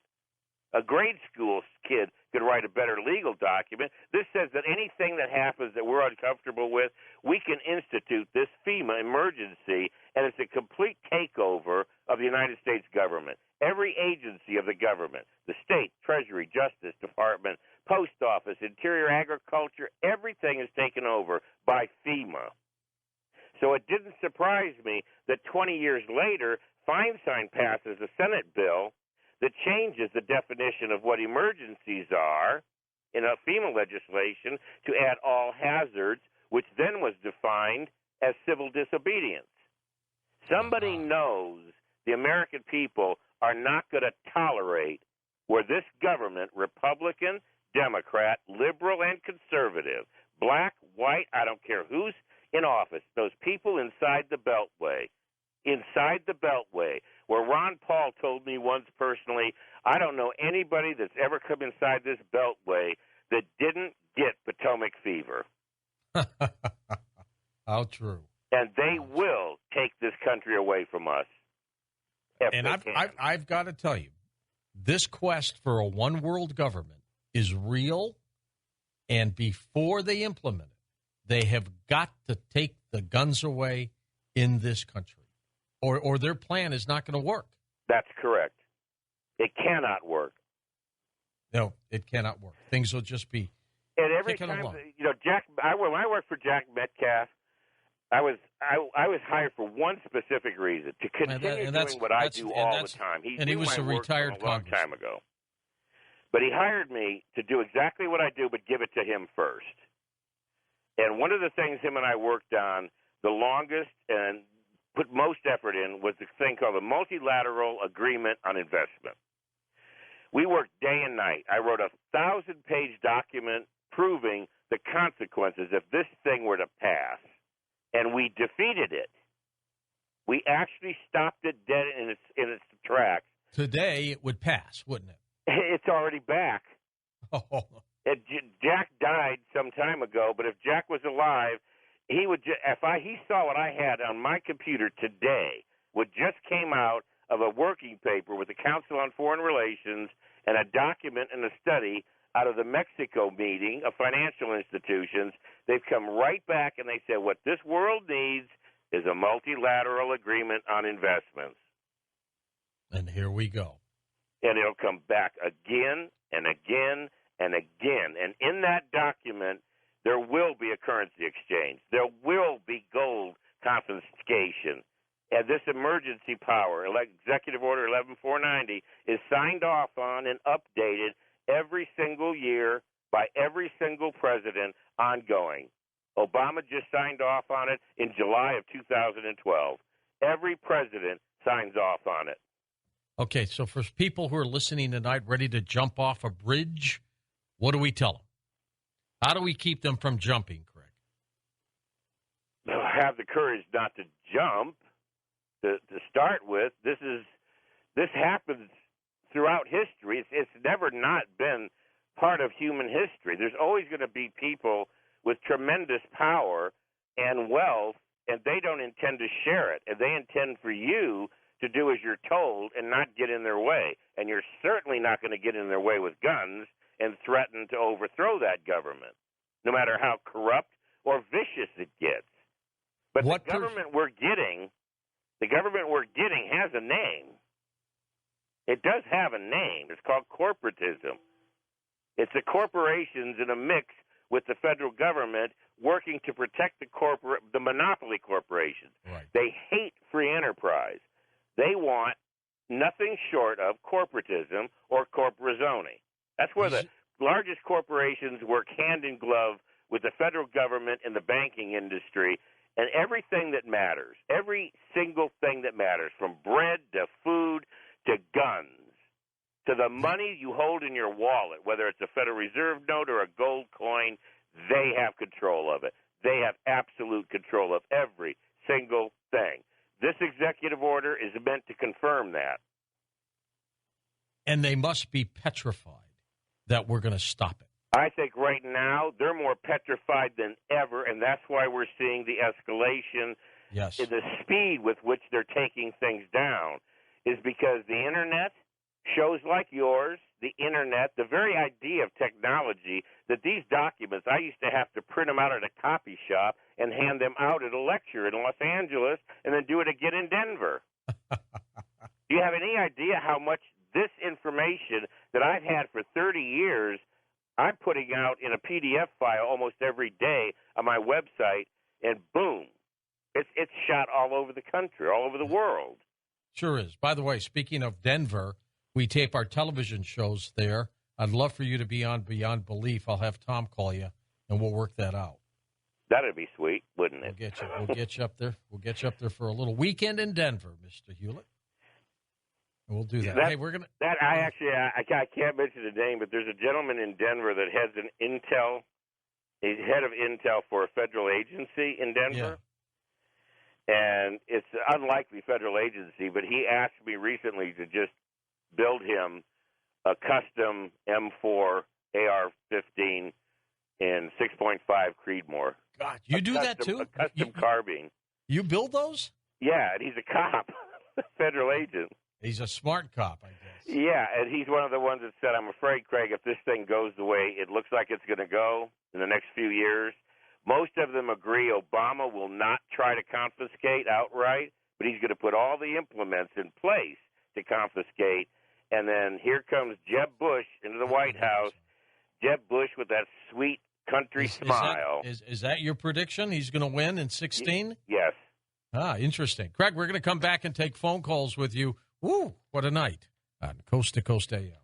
A grade school kid could write a better legal document. This says that anything that happens that we're uncomfortable with, we can institute this FEMA emergency, and it's a complete takeover of the United States government. Every agency of the government, the state, Treasury, Justice Department, Post Office, Interior, Agriculture, everything is taken over by FEMA. So it didn't surprise me that 20 years later, Feinstein passes a Senate bill that changes the definition of what emergencies are in a FEMA legislation to add all hazards, which then was defined as civil disobedience. Somebody knows the American people are not going to tolerate where this government, Republican, Democrat, liberal, and conservative, black, white, I don't care who's in office, those people inside the Beltway, where Ron Paul told me once personally, I don't know anybody that's ever come inside this Beltway that didn't get Potomac fever. How true. And they will take this country away from us. And I've got to tell you, this quest for a one-world government is real, and before they implement it, they have got to take the guns away in this country, or their plan is not going to work. That's correct. It cannot work. No, it cannot work. Things will just be and every kicking time, along. When I worked for Jack Metcalf, I was hired for one specific reason, to continue doing what I do all the time. He was a retired a long time ago. But he hired me to do exactly what I do, but give it to him first. And one of the things him and I worked on the longest and put most effort in was the thing called the Multilateral Agreement on Investment. We worked day and night. I wrote a 1,000-page document proving the consequences if this thing were to pass. and we defeated it. We actually stopped it dead in its tracks. Today it would pass, wouldn't it? It's already back. Oh. Jack died some time ago, but if Jack was alive, he would. He saw what I had on my computer today, what just came out of a working paper with the Council on Foreign Relations and a document and a study out of the Mexico meeting of financial institutions. They've come right back and they said what this world needs is a multilateral agreement on investments. And here we go. And it'll come back again and again and again. And in that document, there will be a currency exchange. There will be gold confiscation. And this emergency power, Executive Order 11490, is signed off on and updated every single year by every single president ongoing. Obama just signed off on it in July of 2012. Every president signs off on it. Okay, so for people who are listening tonight ready to jump off a bridge, what do we tell them? How do we keep them from jumping, Craig? Have the courage not to jump. To start with, this happens throughout history. It's never not been part of human history. There's always going to be people with tremendous power and wealth, and they don't intend to share it. And they intend for you to do as you're told and not get in their way. And you're certainly not going to get in their way with guns and threaten to overthrow that government, no matter how corrupt or vicious it gets. But the government we're getting has a name. It does have a name. It's called corporatism. It's the corporations in a mix with the federal government working to protect the monopoly corporations. Right. They hate free enterprise. They want nothing short of corporatism or corporazone. That's where the largest corporations work hand in glove with the federal government and the banking industry and everything that matters, every single thing that matters, from bread to food to guns to the money you hold in your wallet, whether it's a Federal Reserve note or a gold coin, they have control of it. They have absolute control of every single thing. This executive order is meant to confirm that. And they must be petrified that we're going to stop it. I think right now they're more petrified than ever, and that's why we're seeing the escalation. Yes. The speed with which they're taking things down is because the Internet, shows like yours, the Internet, the very idea of technology, that these documents, I used to have to print them out at a copy shop and hand them out at a lecture in Los Angeles and then do it again in Denver. Do you have any idea how much this information that I've had for 30 years, I'm putting out in a PDF file almost every day on my website, and boom, it's shot all over the country, all over the world. Sure is. By the way, speaking of Denver, we tape our television shows there. I'd love for you to be on Beyond Belief. I'll have Tom call you, and we'll work that out. That'd be sweet, wouldn't it? We'll get you up there. We'll get you up there for a little weekend in Denver, Mr. Hulet. And we'll do that. Hey, we're gonna. I can't mention the name, but there's a gentleman in Denver that has he's head of Intel for a federal agency in Denver. Yeah. And it's an unlikely federal agency, but he asked me recently to just build him a custom M4 AR-15 in 6.5 Creedmoor. God, you do that too? A custom carbine. You build those? Yeah, and he's a cop, federal agent. He's a smart cop, I guess. Yeah, and he's one of the ones that said, I'm afraid, Craig, if this thing goes the way it looks like it's going to go in the next few years, most of them agree Obama will not try to confiscate outright, but he's going to put all the implements in place to confiscate. And then here comes Jeb Bush into the White House, Jeb Bush with that sweet country smile. Is that your prediction? He's going to win in 2016? Yes. Ah, interesting. Craig, we're going to come back and take phone calls with you. Woo, what a night on Coast to Coast AM.